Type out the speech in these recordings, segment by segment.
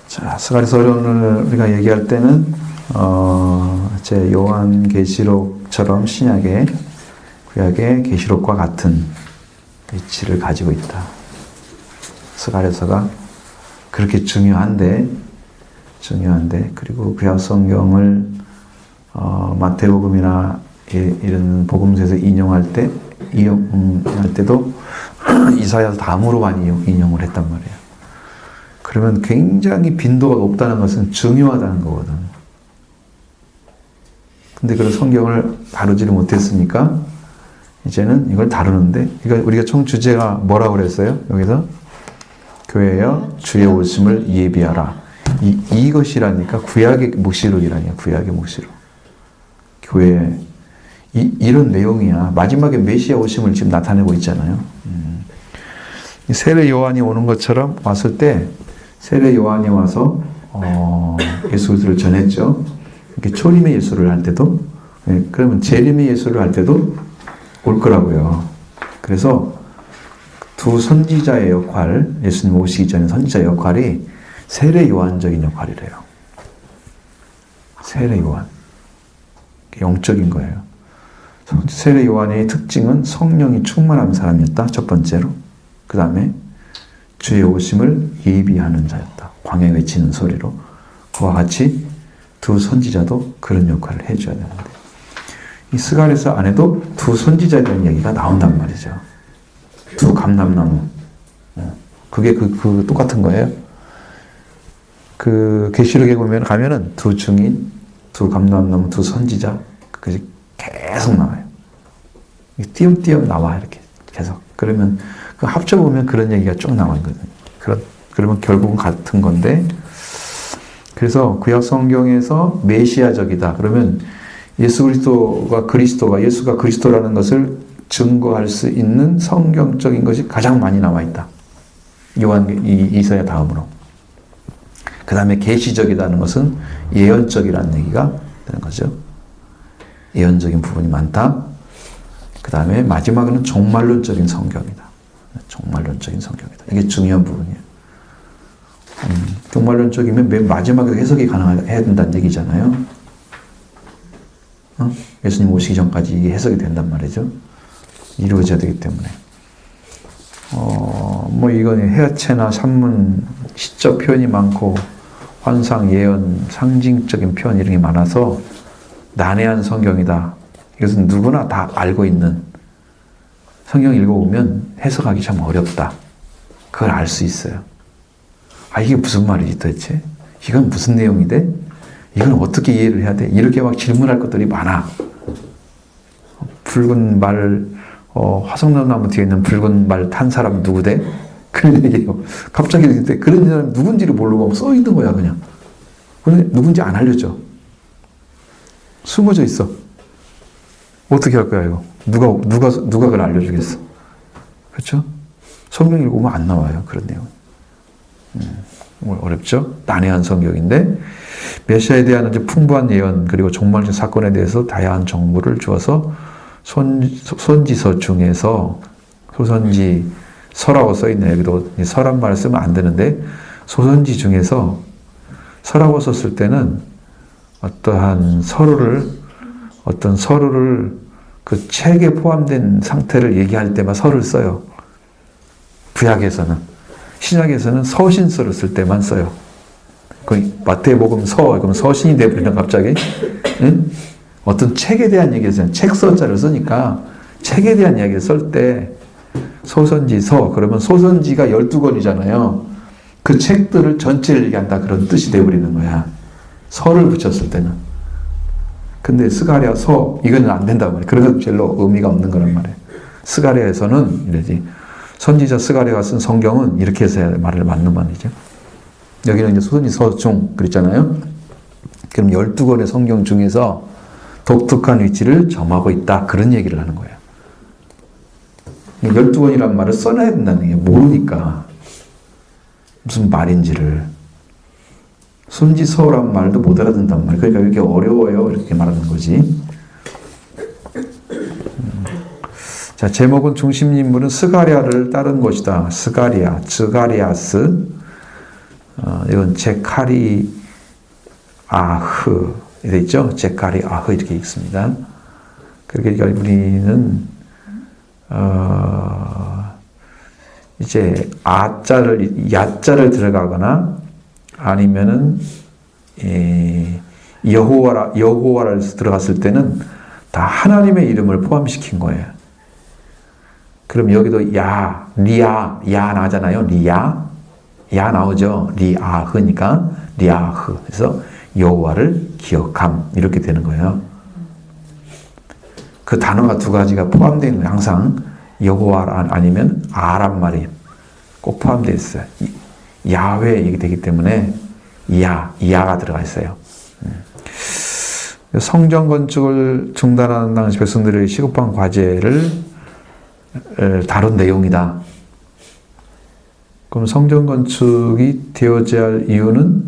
자, 스가랴서를 우리가 얘기할 때는 제 요한계시록처럼 신약의 구약의 계시록과 같은 위치를 가지고 있다. 스가랴서가 그렇게 중요한데 그리고 구약 성경을 마태복음이나 이런 복음서에서 인용할 때도 이사야서 다음으로 많이 인용을 했단 말이에요. 그러면 굉장히 빈도가 높다는 것은 중요하다는 거거든. 근데 그런 성경을 다루지를 못했으니까 이제는 이걸 다루는데, 우리가 총 주제가 뭐라고 그랬어요? 여기서 교회여 주의 오심을 예비하라. 이것이라니까 구약의 묵시록이라니까. 구약의 묵시록. 교회 이런 내용이야. 마지막에 메시아 오심을 지금 나타내고 있잖아요. 세례 요한이 오는 것처럼 왔을 때 세례 요한이 와서 예수 그리스도를 전했죠. 이렇게 초림의 예수를 할 때도, 그러면 재림의 예수를 할 때도 올 거라고요. 그래서 두 선지자의 역할, 예수님 오시기 전에 선지자의 역할이 세례 요한적인 역할이래요. 세례 요한. 영적인 거예요. 세례 요한의 특징은 성령이 충만한 사람이었다. 첫 번째로. 그 다음에 주의 오심을 예비하는 자였다. 광야에 외치는 소리로. 그와 같이 두 선지자도 그런 역할을 해줘야 되는데, 이 스가랴서 안에도 두 선지자에 대한 이야기가 나온단 말이죠. 두 감람나무. 그게 그 똑같은 거예요. 그 계시록에 가면은 두 증인, 두 감람나무, 두 선지자, 그것이 계속 나와요. 띄엄띄엄 나와, 이렇게 계속. 그러면 그 합쳐보면 그런 얘기가 쭉 나와 있거든요. 그러면 결국은 같은 건데, 그래서 구약 성경에서 메시아적이다. 그러면 예수가 그리스도라는 것을 증거할 수 있는 성경적인 것이 가장 많이 나와 있다. 이사야 다음으로. 그 다음에 계시적이라는 것은 예언적이라는 얘기가 되는 거죠. 예언적인 부분이 많다. 그 다음에 마지막에는 종말론적인 성경이다. 종말론적인 성경이다. 이게 중요한 부분이에요. 종말론적이면 맨 마지막에 해석이 가능해야 된다는 얘기잖아요. 예수님 오시기 전까지 이게 해석이 된단 말이죠. 이루어져야 되기 때문에. 이건 해체나 산문, 시적 표현이 많고, 환상, 예언, 상징적인 표현 이런 게 많아서 난해한 성경이다. 이것은 누구나 다 알고 있는, 성경 읽어보면 해석하기 참 어렵다. 그걸 알 수 있어요. 이게 무슨 말이지 도대체? 이건 무슨 내용이 돼? 이건 어떻게 이해를 해야 돼? 이렇게 막 질문할 것들이 많아. 붉은 말, 화성나무 뒤에 있는 붉은 말 탄 사람 누구대? 그런 얘기예요. 갑자기 그런 사람 누군지를 모르고 써 있는 거야, 그냥. 근데 누군지 안 알려줘. 숨어져 있어. 어떻게 할 거야, 이거? 누가 그걸 알려주겠어? 그렇죠? 성경 읽으면 안 나와요, 그런 내용. 어렵죠? 난해한 성경인데, 메시아에 대한 이제 풍부한 예언, 그리고 종말적 사건에 대해서 다양한 정보를 주어서 선지서 중에서 소선지서라고 써있네요. 여기도 서란 말을 쓰면 안 되는데, 소선지 중에서 서라고 썼을 때는 어떤 서로를 그 책에 포함된 상태를 얘기할 때만 서를 써요. 구약에서는. 신약에서는 서신서를 쓸 때만 써요. 마태복음 그럼 서신이 되어버리면 갑자기, 응? 어떤 책에 대한 얘기에서는 책서자를 쓰니까 책에 대한 이야기를 쓸 때 소선지서, 그러면 소선지가 12권이잖아요. 그 책들을 전체를 얘기한다, 그런 뜻이 되어버리는 거야. 서를 붙였을 때는. 근데 스가랴서 이거는 안 된단 말이에요. 그래서 별로 의미가 없는 거란 말이에요. 스가랴에서는 이러지. 선지자 스가랴가 쓴 성경은 이렇게 해서 말을 맞는 말이죠. 여기는 이제 소선지서 중 그랬잖아요. 그럼 12권의 성경 중에서 독특한 위치를 점하고 있다. 그런 얘기를 하는 거예요. 12권이란 말을 써놔야 된다는 얘기예요. 모르니까. 무슨 말인지를. 선지서란 말도 못 알아듣는단 말이에요. 그러니까 이렇게 어려워요. 이렇게 말하는 거지. 자, 제목은 중심 인물은 스가랴를 따른 것이다. 스가랴, 즈가리아스. 이건 제카리 아흐 돼 있죠. 제카리 아흐 이렇게 읽습니다. 그렇게 우리는 이제 야자를 들어가거나 아니면은 여호와를 들어갔을 때는 다 하나님의 이름을 포함시킨 거예요. 그럼 여기도 리아 나잖아요. 리아 나오죠. 리아흐니까 리아흐. 그래서 여호와를 기억함 이렇게 되는 거예요. 그 단어가 두 가지가 포함되어 있는 거예요. 항상 여호와 아니면 아란 말이 꼭 포함되어 있어요. 야훼 얘기 되기 때문에 이하가 들어가 있어요. 성전 건축을 중단하는 당시 백성들의 시급한 과제를 다룬 내용이다. 그럼 성전 건축이 되어져야 할 이유는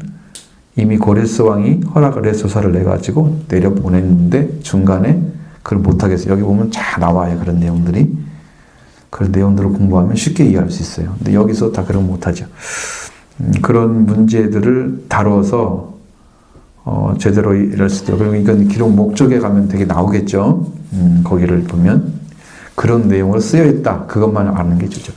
이미 고레스 왕이 허락을 해서 조사를 내가지고 내려보냈는데 중간에 그걸 못하게 해서 여기 보면 잘 나와요. 그런 내용들이. 그런 내용들을 공부하면 쉽게 이해할 수 있어요. 근데 여기서 다 그런 거 못하죠. 그런 문제들을 다뤄서 제대로 이럴 수도 있고, 이건 기록 목적에 가면 되게 나오겠죠. 거기를 보면 그런 내용으로 쓰여 있다. 그것만 아는 게 좋죠.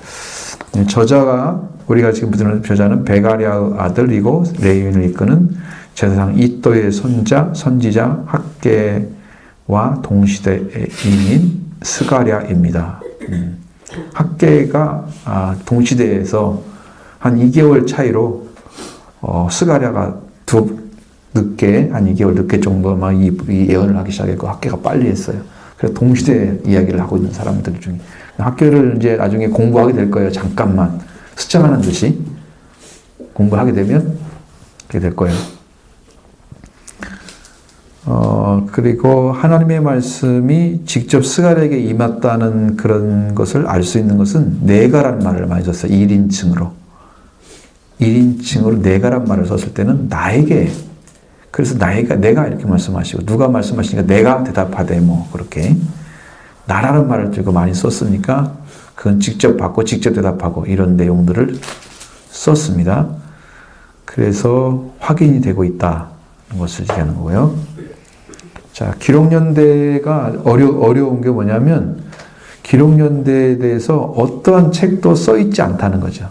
저자가 우리가 지금 듣는 저자는 베가랴의 아들이고 레위인을 이끄는 제사장 이또의 선지자 학개와 동시대인인 스가랴입니다. 학개가 동시대에서 한 2개월 차이로 스가랴가 늦게 한 2개월 늦게 정도만 이 예언을 하기 시작했고 학개가 빨리 했어요. 그래서 동시대 이야기를 하고 있는 사람들 중에 학교를 이제 나중에 공부하게 될 거예요. 잠깐만 스쳐가는 듯이 공부하게 되면 그렇게 될 거예요. 그리고 하나님의 말씀이 직접 스가랴에게 임했다는 그런 것을 알 수 있는 것은 내가란 말을 많이 썼어요. 1인칭으로 내가란 말을 썼을 때는 나에게, 그래서 내가 이렇게 말씀하시고 누가 말씀하시니까 내가 대답하되 뭐 그렇게 나라는 말을 들고 많이 썼으니까 그건 직접 받고 직접 대답하고 이런 내용들을 썼습니다. 그래서 확인이 되고 있다는 것을 얘기하는 거고요. 자, 기록연대가 어려운 게 뭐냐면 기록연대에 대해서 어떠한 책도 써 있지 않다는 거죠.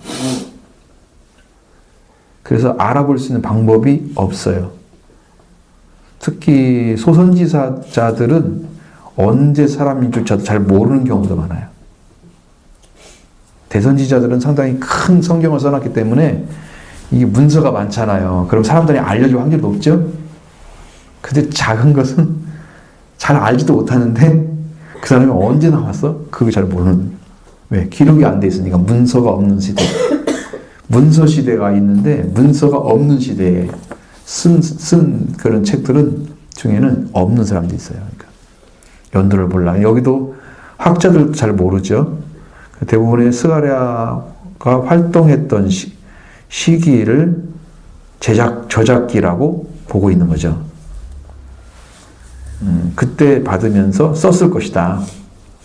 그래서 알아볼 수 있는 방법이 없어요. 특히 소선지자들은 언제 사람인지조차도 잘 모르는 경우도 많아요. 대선지자들은 상당히 큰 성경을 써놨기 때문에 이게 문서가 많잖아요. 그럼 사람들이 알려줄 확률이 높죠? 근데 작은 것은 잘 알지도 못하는데 그 사람이 언제 나왔어? 그거 잘 모르는. 왜? 기록이 안 돼 있으니까. 문서가 없는 시대. 문서 시대가 있는데 문서가 없는 시대에 쓴 그런 책들은 중에는 없는 사람도 있어요. 그러니까 연도를 몰라. 여기도 학자들 잘 모르죠. 대부분의 스가랴가 활동했던 시기를 저작기라고 보고 있는 거죠. 그때 받으면서 썼을 것이다.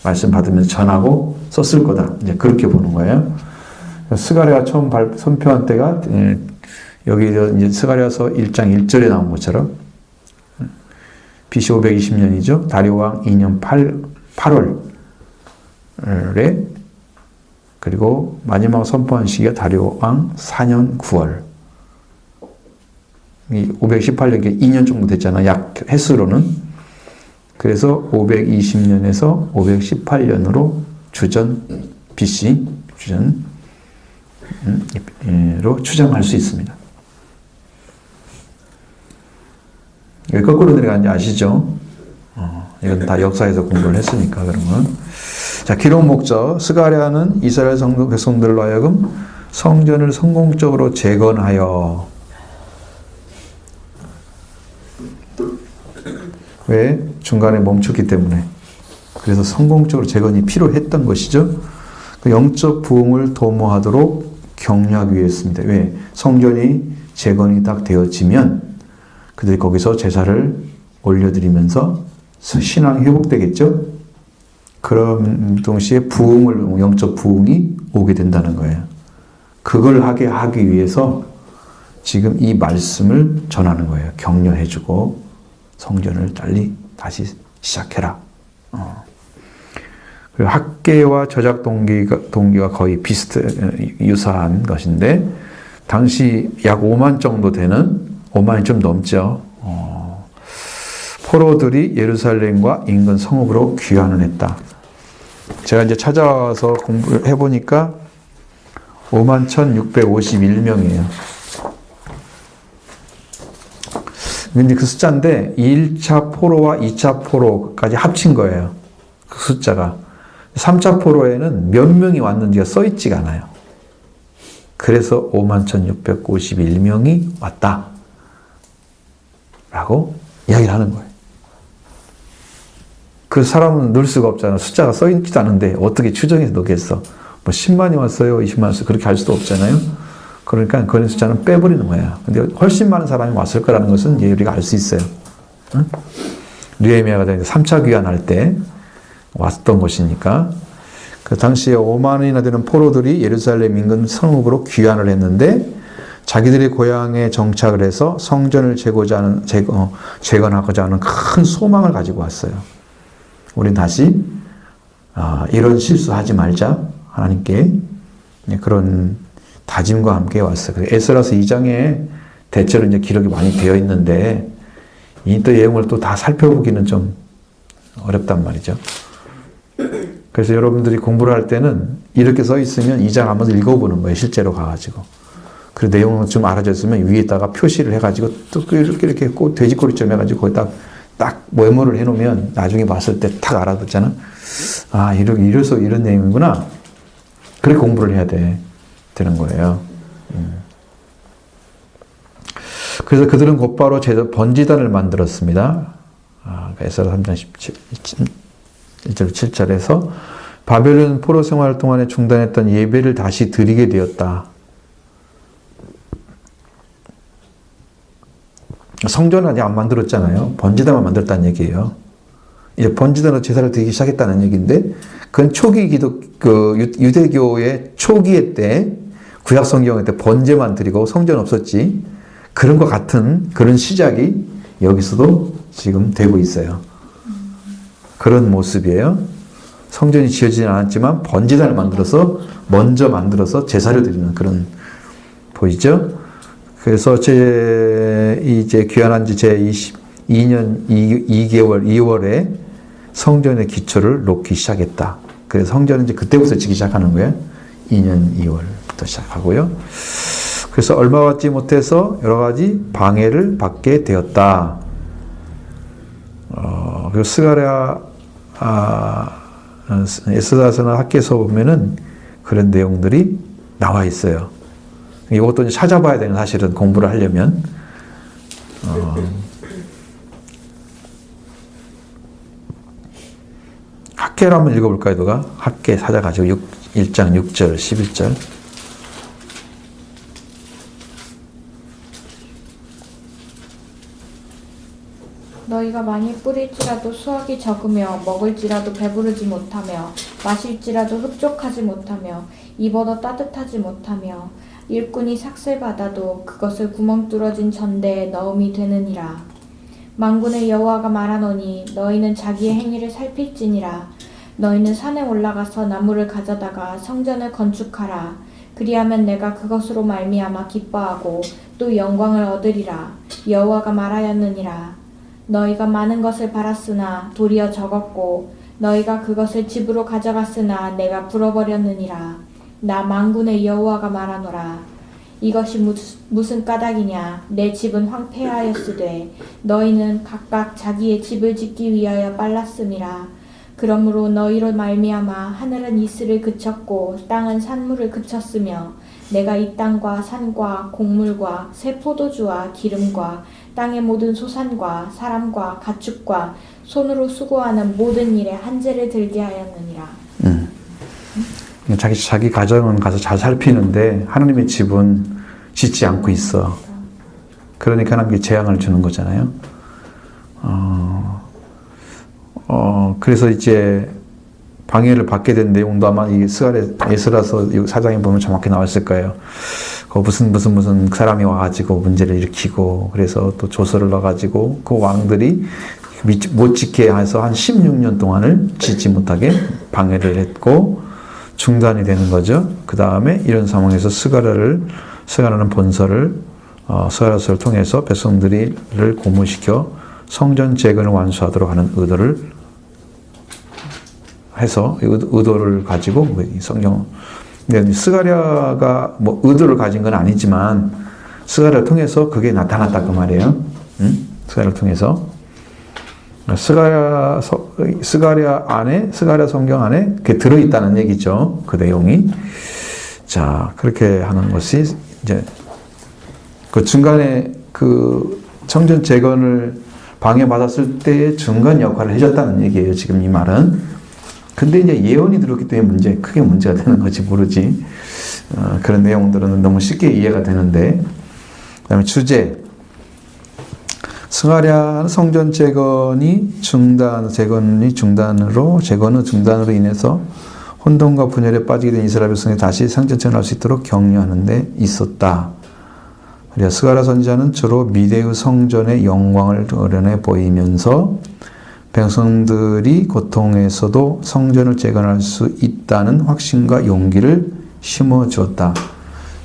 말씀 받으면서 전하고 썼을 거다. 이제 그렇게 보는 거예요. 스가랴가 처음 선포한 때가 여기 이제 스가랴서 1장 1절에 나온 것처럼 BC 520년이죠. 다리오 왕 2년 8월에 그리고 마지막 선포한 시기가 다리오 왕 4년 9월. 이 518년 2년 정도 됐잖아. 약 횟수로는. 그래서 520년에서 518년으로 BC 주전으로 추정할 수 있습니다. 여기 거꾸로 내려가는지 아시죠? 이건 다 역사에서 공부를 했으니까 그런 건. 자, 기록 목적. 스가랴는 이스라엘 백성들로 하여금 성전을 성공적으로 재건하여. 왜? 중간에 멈췄기 때문에. 그래서 성공적으로 재건이 필요했던 것이죠. 그 영적 부흥을 도모하도록 격려하기 위해였습니다. 왜? 성전이 재건이 딱 되어지면 그들이 거기서 제사를 올려드리면서 신앙이 회복되겠죠? 그런 동시에 영적 부흥이 오게 된다는 거예요. 그걸 하기 위해서 지금 이 말씀을 전하는 거예요. 격려해주고 성전을 빨리 다시 시작해라. 그리고 학계와 저작 동기가 거의 유사한 것인데 당시 약 5만 정도 되는 5만이 좀 넘죠. 포로들이 예루살렘과 인근 성읍으로 귀환을 했다. 제가 이제 찾아와서 공부를 해보니까 51,651명이에요. 근데 그 숫자인데 1차 포로와 2차 포로까지 합친 거예요. 그 숫자가. 3차 포로에는 몇 명이 왔는지가 써있지가 않아요. 그래서 51,651명이 왔다. 라고 이야기를 하는 거예요. 그 사람은 넣을 수가 없잖아. 숫자가 써있지도 않은데 어떻게 추정해서 넣겠어. 뭐 10만이 왔어요, 20만 왔어요. 그렇게 할 수도 없잖아요. 그러니까 그런 숫자는 빼버리는 거야. 근데 훨씬 많은 사람이 왔을 거라는 것은 이제 우리가 알 수 있어요. 응? 느헤미야가 3차 귀환할 때 왔던 것이니까. 그 당시에 5만이나 되는 포로들이 예루살렘 인근 성읍으로 귀환을 했는데 자기들의 고향에 정착을 해서 성전을 재건하고자 하는 큰 소망을 가지고 왔어요. 우린 다시 이런 실수하지 말자. 하나님께 그런 다짐과 함께 왔어요. 에스라서 2장에 대체로 이제 기록이 많이 되어 있는데 이 또 내용을 또 다 살펴보기는 좀 어렵단 말이죠. 그래서 여러분들이 공부를 할 때는 이렇게 써 있으면 2장 한번 읽어보는 거예요. 실제로 가가지고. 그 내용을 좀 알아졌으면 위에다가 표시를 해가지고 또 이렇게 꼭 돼지꼬리처럼 해가지고 거기다 딱 메모를 해놓으면 나중에 봤을 때 탁 알아듣잖아. 아, 이래서 이런 내용이구나. 그렇게 공부를 해야 되는 거예요. 그래서 그들은 곧바로 번지단을 만들었습니다. 에스라 3장 1절 7절에서 바벨론 포로 생활 동안에 중단했던 예배를 다시 드리게 되었다. 성전은 아직 안 만들었잖아요. 번지단만 만들었다는 얘기예요. 이제 번지단으로 제사를 드리기 시작했다는 얘기인데, 그건 초기 유대교의 초기의 때, 구약 성경의 때 번제만 드리고 성전 없었지. 그런 것 같은 그런 시작이 여기서도 지금 되고 있어요. 그런 모습이에요. 성전이 지어지진 않았지만 번제단을 먼저 만들어서 제사를 드리는 그런, 보이죠? 그래서 이제 귀환한 지 제22년 2월에 성전의 기초를 놓기 시작했다. 그래서 성전은 이제 그때부터 지기 시작하는 거예요. 2년 2월부터 시작하고요. 그래서 얼마 받지 못해서 여러 가지 방해를 받게 되었다. 그리고 에스라서나 학계서 보면은 그런 내용들이 나와 있어요. 이것도 이제 찾아봐야 되는, 사실은 공부를 하려면. 학계를 한번 읽어볼까요, 누가? 학계 찾아가지고 1장 6절, 11절. 너희가 많이 뿌릴지라도 수확이 적으며 먹을지라도 배부르지 못하며 마실지라도 흡족하지 못하며 입어도 따뜻하지 못하며 일꾼이 삭슬 받아도 그것을 구멍 뚫어진 전대에 넣음이 되느니라. 만군의 여호와가 말하노니 너희는 자기의 행위를 살필지니라. 너희는 산에 올라가서 나무를 가져다가 성전을 건축하라. 그리하면 내가 그것으로 말미암아 기뻐하고 또 영광을 얻으리라. 여호와가 말하였느니라. 너희가 많은 것을 팔았으나 도리어 적었고 너희가 그것을 집으로 가져갔으나 내가 불어버렸느니라. 나 만군의 여호와가 말하노라. 이것이 무슨 까닭이냐. 내 집은 황폐하였으되 너희는 각각 자기의 집을 짓기 위하여 빨랐음이라. 그러므로 너희로 말미암아 하늘은 이슬을 그쳤고 땅은 산물을 그쳤으며 내가 이 땅과 산과 곡물과 새 포도주와 기름과 땅의 모든 소산과 사람과 가축과 손으로 수고하는 모든 일에 한재를 들게 하였느니라. 자기 가정은 가서 잘 살피는데 하나님의 집은 짓지 않고 있어. 그러니까 하나님께 재앙을 주는 거잖아요. 그래서 이제 방해를 받게 된 내용도 아마 이 에스라서 사장에 보면 정확히 나왔을 거예요. 그 무슨 사람이 와가지고 문제를 일으키고 그래서 또 조서를 넣어가지고 그 왕들이 못 짓게 해서 한 16년 동안을 짓지 못하게 방해를 했고 중단이 되는 거죠. 그 다음에 이런 상황에서 스가랴는 본서를 스가랴서를 통해서 백성들을 고무시켜 성전 재건을 완수하도록 하는 의도를 해서 의도를 가지고 성경 스가랴가 뭐 의도를 가진 건 아니지만 스가랴를 통해서 그게 나타났다 그 말이에요. 스가랴를 통해서 스가랴 성경 안에 그게 들어 있다는 얘기죠. 그 내용이. 자, 그렇게 하는 것이 이제 그 중간에 그 성전 재건을 방해받았을 때의 중간 역할을 해줬다는 얘기예요. 지금 이 말은. 근데 이제 예언이 들었기 때문에 크게 문제가 되는 거지 모르지. 그런 내용들은 너무 쉽게 이해가 되는데. 그 다음에 주제. 스가랴 성전 재건의 중단으로 인해서 혼돈과 분열에 빠지게 된 이스라엘 백성이 다시 성전 재건할 수 있도록 격려하는 데 있었다. 스가랴 선지자는 주로 미래의 성전의 영광을 드러내 보이면서 백성들이 고통에서도 성전을 재건할 수 있다는 확신과 용기를 심어주었다.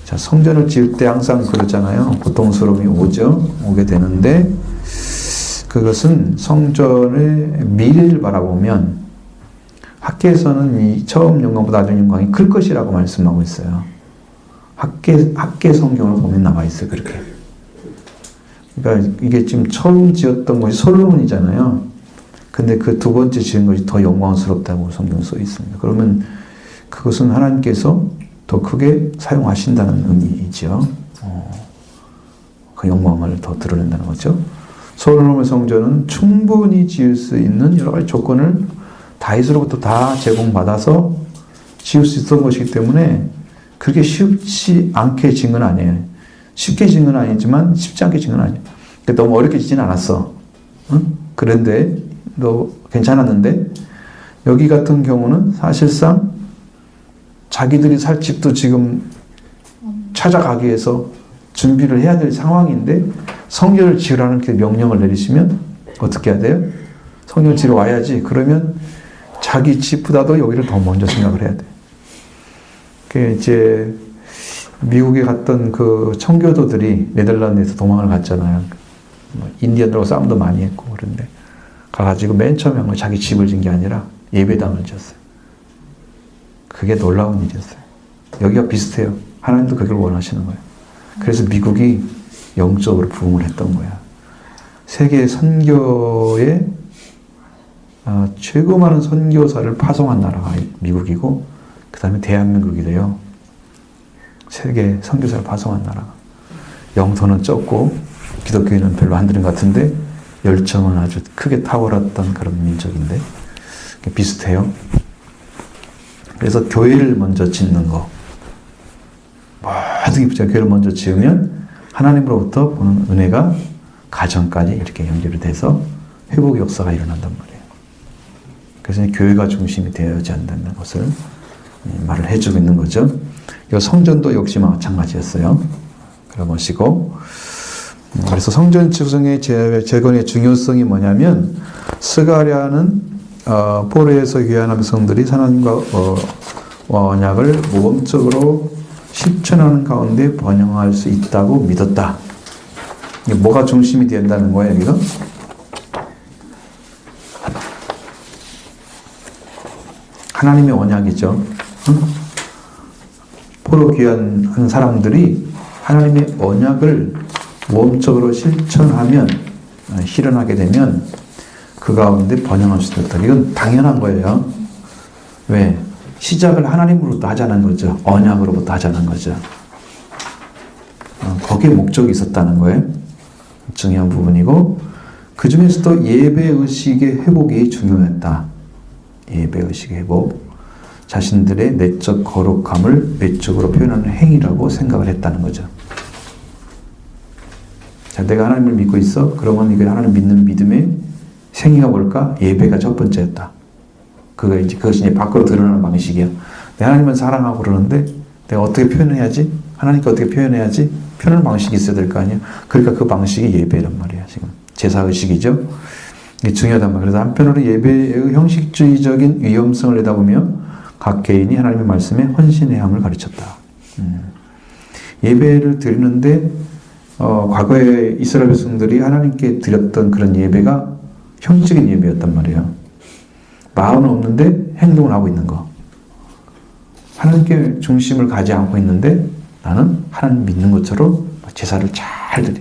자, 성전을 지을 때 항상 그러잖아요. 고통스러움이 오게 되는데 그것은 성전의 미래를 바라보면 학계에서는 이 처음 영광보다 나중 영광이 클 것이라고 말씀하고 있어요. 학계 성경을 보면 나와 있어요. 그렇게. 그러니까 이게 지금 처음 지었던 것이 솔로몬이잖아요. 근데 그 두 번째 지은 것이 더 영광스럽다고 성경에 써 있습니다. 그러면 그것은 하나님께서 더 크게 사용하신다는 의미이죠. 그 영광을 더 드러낸다는 거죠. 솔로몬의 성전은 충분히 지을 수 있는 여러 가지 조건을 다윗으로부터 다 제공받아서 지을 수 있었던 것이기 때문에 그게 쉽지 않게 지은 건 아니에요. 쉽게 지은 건 아니지만 쉽지 않게 지은 건 아니에요. 너무 어렵게 지진 않았어. 응? 그런데 너 괜찮았는데 여기 같은 경우는 사실상 자기들이 살 집도 지금 찾아가기 위해서 준비를 해야 될 상황인데 성전을 지으라는 그 명령을 내리시면 어떻게 해야 돼요? 성전을 지으러 와야지. 그러면 자기 집보다도 여기를 더 먼저 생각을 해야 돼. 그 이제 미국에 갔던 그 청교도들이 네덜란드에서 도망을 갔잖아요. 인디언들하고 싸움도 많이 했고 그런데 가가지고 맨 처음에 자기 집을 진 게 아니라 예배당을 지었어요. 그게 놀라운 일이었어요. 여기가 비슷해요. 하나님도 그걸 원하시는 거예요. 그래서 미국이 영적으로 부흥을 했던 거야. 세계 선교에 최고 많은 선교사를 파송한 나라가 미국이고 그 다음에 대한민국이래요. 세계 선교사를 파송한 나라가. 영토는 적고 기독교인은 별로 안 되는 것 같은데 열정은 아주 크게 탁월했던 그런 민족인데 비슷해요. 그래서 교회를 먼저 짓는 거. 모든 입장 교회를 먼저 지으면 하나님으로부터 보는 은혜가 가정까지 이렇게 연결이 돼서 회복 역사가 일어난단 말이에요. 그래서 교회가 중심이 되어야지 한다는 것을 말을 해주고 있는 거죠. 이 성전도 역시 마찬가지였어요. 그런 것이고, 그래서 성전 구성의 재건의 중요성이 뭐냐면 스가랴는 포로에서 귀환한 백성들이 하나님과 언약을 모범적으로 실천하는 가운데 번영할 수 있다고 믿었다. 이게 뭐가 중심이 된다는 거예요, 여기가? 하나님의 언약이죠. 포로 귀환한 사람들이 하나님의 언약을 모범적으로 실천하면, 실현하게 되면 그 가운데 번영할 수 있다. 이건 당연한 거예요. 왜? 시작을 하나님으로부터 하자는 거죠. 언약으로부터 하자는 거죠. 거기에 목적이 있었다는 거예요. 중요한 부분이고, 그 중에서도 예배의식의 회복이 중요했다. 예배의식의 회복. 자신들의 내적 거룩함을 외적으로 표현하는 행위라고 생각을 했다는 거죠. 자, 내가 하나님을 믿고 있어? 그러면 이게 하나님 믿는 믿음의 생위가 뭘까? 예배가 첫 번째였다. 그것이 이제 밖으로 드러나는 방식이야. 내가 하나님을 사랑하고 그러는데 내가 어떻게 표현해야지? 하나님께 어떻게 표현해야지? 표현할 방식이 있어야 될 거 아니에요? 그러니까 그 방식이 예배란 말이에요. 지금 제사의식이죠. 이게 중요하단 말이에요. 그래서 한편으로 예배의 형식주의적인 위험성을 내다보며 각 개인이 하나님의 말씀에 헌신해야 함을 가르쳤다. 예배를 드리는데 과거에 이스라엘 백성들이 하나님께 드렸던 그런 예배가 형식적인 예배였단 말이에요. 마음은 없는데 행동을 하고 있는 거. 하나님께 중심을 가지 않고 있는데 나는 하나님 믿는 것처럼 제사를 잘 드려.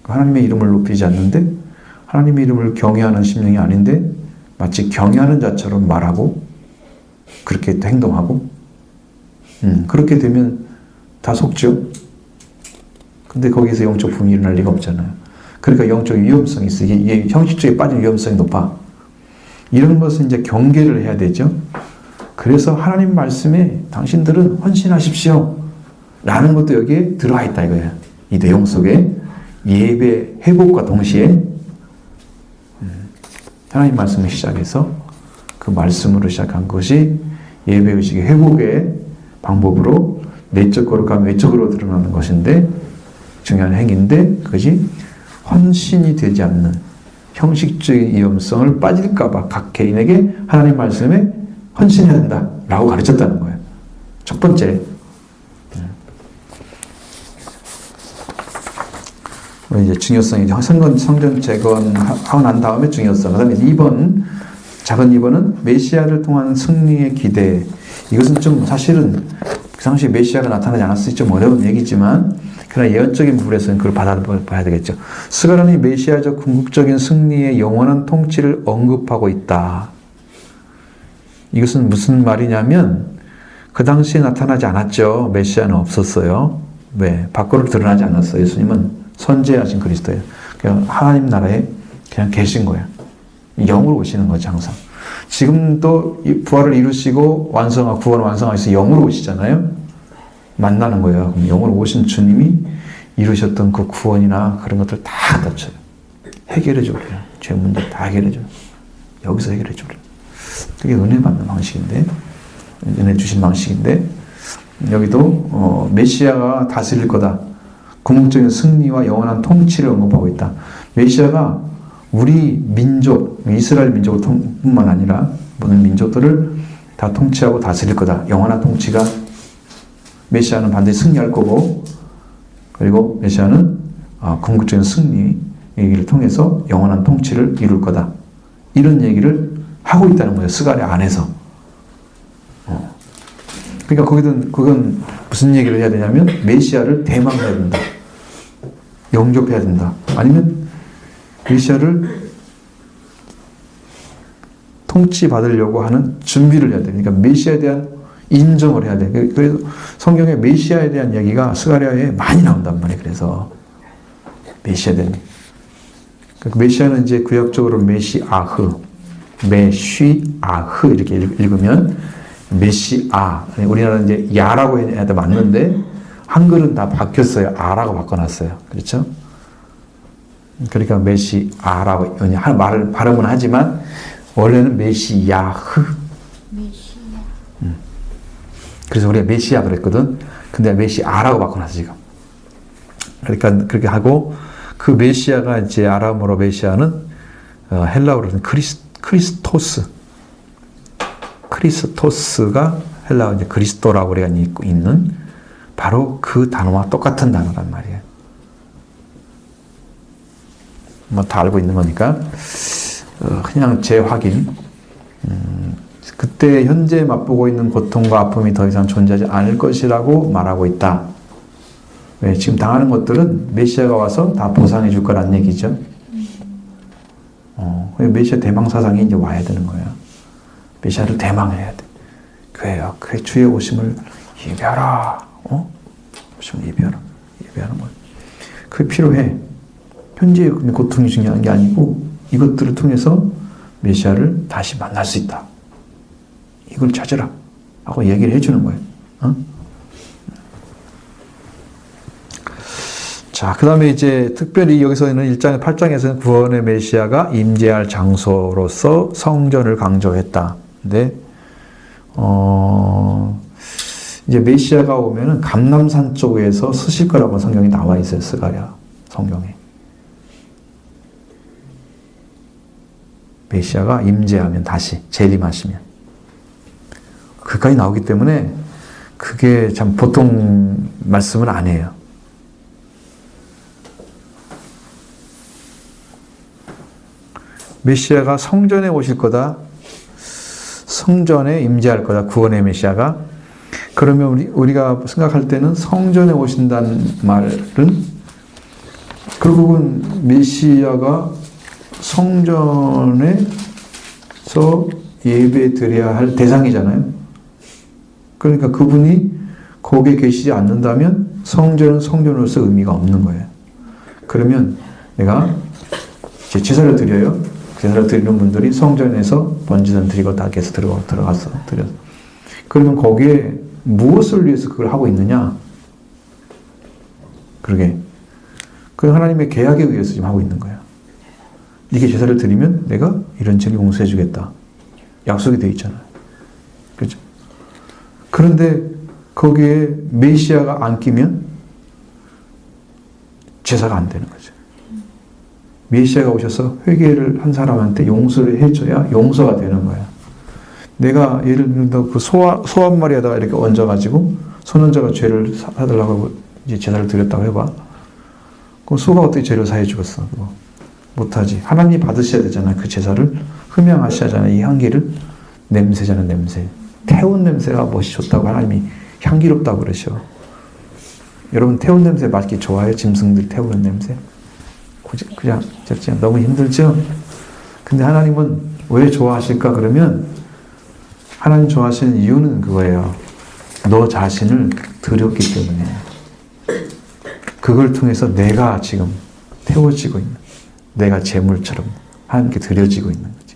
하나님의 이름을 높이지 않는데 하나님의 이름을 경외하는 심령이 아닌데 마치 경외하는 자처럼 말하고 그렇게 행동하고 그렇게 되면 다 속죠. 근데 거기서 영적 부흥이 일어날 리가 없잖아요. 그러니까 영적 위험성이 있어. 이게 형식주의에 빠진 위험성이 높아. 이런 것은 이제 경계를 해야 되죠. 그래서 하나님 말씀에 당신들은 헌신하십시오. 라는 것도 여기에 들어와 있다 이거예요. 이 내용 속에 예배 회복과 동시에 하나님 말씀을 시작해서 그 말씀으로 시작한 것이 예배의식의 회복의 방법으로 내적 거룩함 외적으로 드러나는 것인데 중요한 행위인데 그것이 헌신이 되지 않는 형식적인 위험성을 빠질까봐 각 개인에게 하나님 말씀에 헌신해야 된다라고 가르쳤다는 거예요. 첫 번째. 이제 중요성이 성전 재건하고 난 다음에 중요성. 그 다음에 2번, 작은 2번은 메시아를 통한 승리의 기대. 이것은 좀 사실은 그 당시에 메시아가 나타나지 않았을 때 좀 어려운 얘기지만 그러나 예언적인 부분에서는 그걸 받아봐야 되겠죠. 스가랴는 메시아적 궁극적인 승리의 영원한 통치를 언급하고 있다. 이것은 무슨 말이냐면 그 당시에 나타나지 않았죠. 메시아는 없었어요. 왜? 밖으로 드러나지 않았어요. 예수님은 선지하신 그리스도예요. 그냥 하나님 나라에 그냥 계신 거예요. 영으로 오시는 거죠, 항상. 지금도 부활을 이루시고 구원을 완성하셔서 영으로 오시잖아요. 만나는 거예요. 그럼 영으로 오신 주님이 이루셨던 그 구원이나 그런 것들 다 갖다 해결해 줘요. 죄 문제 다 해결해 줘요. 여기서 해결해 줘요. 그게 은혜 받는 방식인데, 은혜 주신 방식인데, 여기도 메시아가 다스릴 거다. 궁극적인 승리와 영원한 통치를 언급하고 있다. 메시아가 우리 민족, 이스라엘 민족을 뿐만 아니라 모든 민족들을 다 통치하고 다스릴 거다. 영원한 통치가 메시아는 반드시 승리할 거고 그리고 메시아는 궁극적인 승리를 통해서 영원한 통치를 이룰 거다. 이런 얘기를 하고 있다는 거예요. 스가랴 안에서. 그러니까 그건 무슨 얘기를 해야 되냐면 메시아를 대망해야 된다. 영접해야 된다. 아니면 메시아를 통치받으려고 하는 준비를 해야 돼. 그러니까 메시아에 대한 인정을 해야 돼. 그래서 성경에 메시아에 대한 이야기가 스가랴에 많이 나온단 말이에요. 그래서 메시아에 대한 메시아는 이제 구약적으로 메시아흐 이렇게 읽으면 메시아. 우리나라는 이제 야라고 해야 돼 맞는데 한글은 다 바뀌었어요. 아라고 바꿔놨어요. 그렇죠? 그러니까 메시아라고 발음은 하지만 원래는 메시야흐. 그래서 우리가 메시아 그랬거든. 근데 메시아라고 바꿔놨어 지금. 그러니까 그렇게 하고 그 메시아가 이제 아람어로 메시아는 헬라어로는 크리스토스가 헬라어 이제 그리스도라고 우리가 있는 바로 그 단어와 똑같은 단어란 말이에요. 뭐 다 알고 있는 거니까 그냥 재확인. 그때 현재 맛보고 있는 고통과 아픔이 더 이상 존재하지 않을 것이라고 말하고 있다. 왜? 지금 당하는 것들은 메시아가 와서 다 보상해 줄 거란 얘기죠. 메시아 대망 사상이 이제 와야 되는 거예요. 메시아를 대망해야 돼. 그래요. 그 주의 오심을 예배하라. 오심을 예배하는 거예요. 그게 필요해. 현재의 고통이 중요한 게 아니고 이것들을 통해서 메시아를 다시 만날 수 있다. 이걸 찾으라 하고 얘기를 해주는 거예요. 자, 그 다음에 이제 특별히 여기서는 1장, 8장에서는 구원의 메시아가 임재할 장소로서 성전을 강조했다. 근데 이제 메시아가 오면은 감람산 쪽에서 서실 거라고 성경에 나와 있어요. 스가랴 성경에. 메시아가 임재하면 다시 재림하시면. 그까지 나오기 때문에 그게 참 보통 말씀은 아니에요. 메시아가 성전에 오실 거다. 성전에 임재할 거다. 구원의 메시아가. 그러면 우리가 생각할 때는 성전에 오신다는 말은 결국은 메시아가 성전에서 예배 드려야 할 대상이잖아요. 그러니까 그분이 거기에 계시지 않는다면 성전은 성전으로서 의미가 없는 거예요. 그러면 내가 이제 제사를 드려요. 제사를 드리는 분들이 성전에서 번제는 드리고 다 계속 들어가서 드려서. 그러면 거기에 무엇을 위해서 그걸 하고 있느냐? 그러게. 그 하나님의 계약에 의해서 지금 하고 있는 거야. 이게 제사를 드리면 내가 이런 죄를 용서해 주겠다. 약속이 되어 있잖아요. 그렇죠? 그런데 거기에 메시아가 안 끼면 제사가 안 되는 거죠. 메시아가 오셔서 회개를 한 사람한테 용서를 해줘야 용서가 되는 거야. 내가 예를 들어 그 소 한 마리에다가 이렇게 얹어가지고 소년자가 죄를 사달라고 하고 이제 제사를 드렸다고 해봐. 그럼 소가 어떻게 죄를 사해 주겠어? 그거 못하지. 하나님이 받으셔야 되잖아요. 그 제사를 흠양하셔야 하잖아요. 이 향기를. 냄새잖아요. 냄새. 태운 냄새가 멋이 좋다고 하나님이 향기롭다고 그러셔. 여러분 태운 냄새 맛있게 좋아해요? 짐승들 태우는 냄새? 그냥 너무 힘들죠? 근데 하나님은 왜 좋아하실까? 그러면 하나님 좋아하시는 이유는 그거예요. 너 자신을 드렸기 때문에. 그걸 통해서 내가 지금 태워지고 있는, 내가 제물처럼 하나님께 드려지고 있는 거지.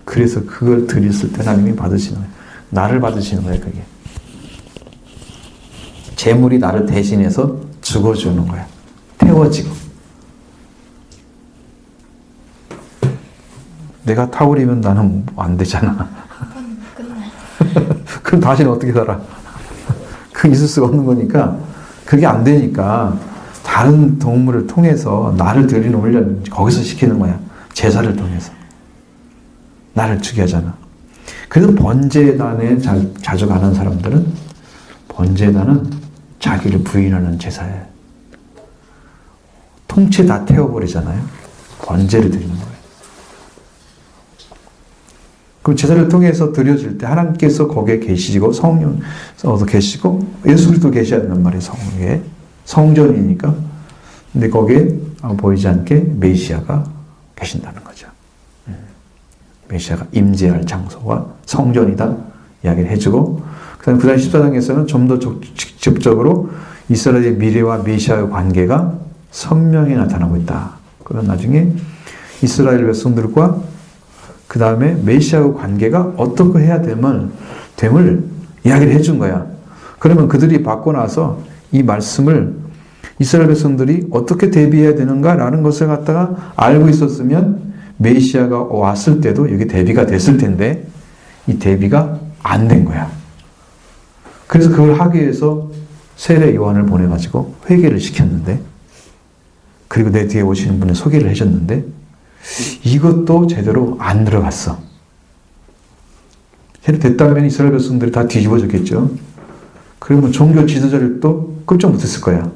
그래서 그걸 드렸을 때 하나님이 받으시는 거예요. 나를 받으시는 거예요, 그게. 제물이 나를 대신해서 죽어주는 거야. 태워지고. 내가 타오르면 나는 안 되잖아. 그럼 당신은 어떻게 살아? 그 있을 수가 없는 거니까 그게 안 되니까 다른 동물을 통해서 나를 드리는 훈련 거기서 시키는 거야. 제사를 통해서. 나를 주게 하잖아. 그래서 번제단에 자주 가는 사람들은 번제단은 자기를 부인하는 제사예요. 통째 다 태워버리잖아요. 번제를 드리는 거예요. 그럼 제사를 통해서 드려질 때 하나님께서 거기에 계시고 성령도 계시고 예수도 계셔야 된단 말이에요. 성에 성전이니까. 근데 거기에 보이지 않게 메시아가 계신다는 거죠. 메시아가 임재할 장소가 성전이다 이야기를 해주고, 그다음 구단 14장에서는 좀 더 직접적으로 이스라엘의 미래와 메시아의 관계가 선명히 나타나고 있다. 그런 나중에 이스라엘 백성들과 그 다음에 메시아의 관계가 어떻게 해야 됨을 이야기를 해준 거야. 그러면 그들이 받고 나서 이 말씀을 이스라엘 백성들이 어떻게 대비해야 되는가라는 것을 갖다가 알고 있었으면 메시아가 왔을 때도 여기 대비가 됐을 텐데 이 대비가 안 된 거야. 그래서 그걸 하기 위해서 세례 요한을 보내가지고 회개를 시켰는데, 그리고 내 뒤에 오시는 분의 소개를 해줬는데 이것도 제대로 안 들어갔어. 제대로 됐다면 이스라엘 백성들이 다 뒤집어졌겠죠. 그러면 종교 지도자들도 끔찍 못했을 거야.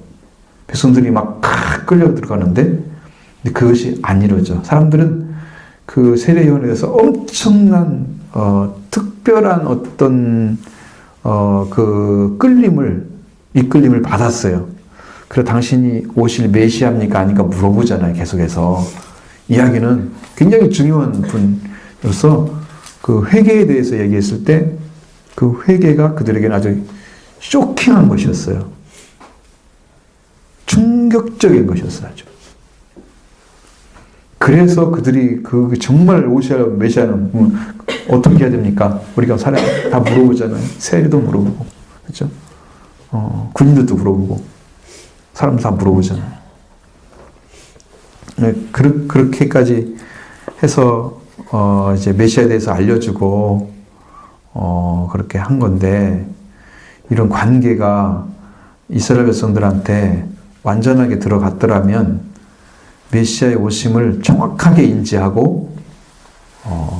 백성들이 막 끌려 들어가는데, 근데 그것이 안 이루어져. 사람들은 그 세례 요한에 대해서 엄청난 특별한 어떤 그 이끌림을 받았어요. 그래서 당신이 오실 메시아입니까 아니까 물어보잖아요. 계속해서. 이야기는 굉장히 중요한 분으로서 그 회개에 대해서 얘기했을 때 그 회개가 그들에게는 아주 쇼킹한 것이었어요. 충격적인 것이었어요. 아주. 그래서 그들이 그 정말 오셔야 메시아는 어떻게 해야 됩니까? 우리가 사람 다 물어보잖아요. 세리도 물어보고, 그렇죠? 군인들도 물어보고, 사람 다 물어보잖아요. 그렇게까지 해서 이제 메시아에 대해서 알려주고, 그렇게 한 건데, 이런 관계가 이스라엘 백성들한테 완전하게 들어갔더라면 메시아의 오심을 정확하게 인지하고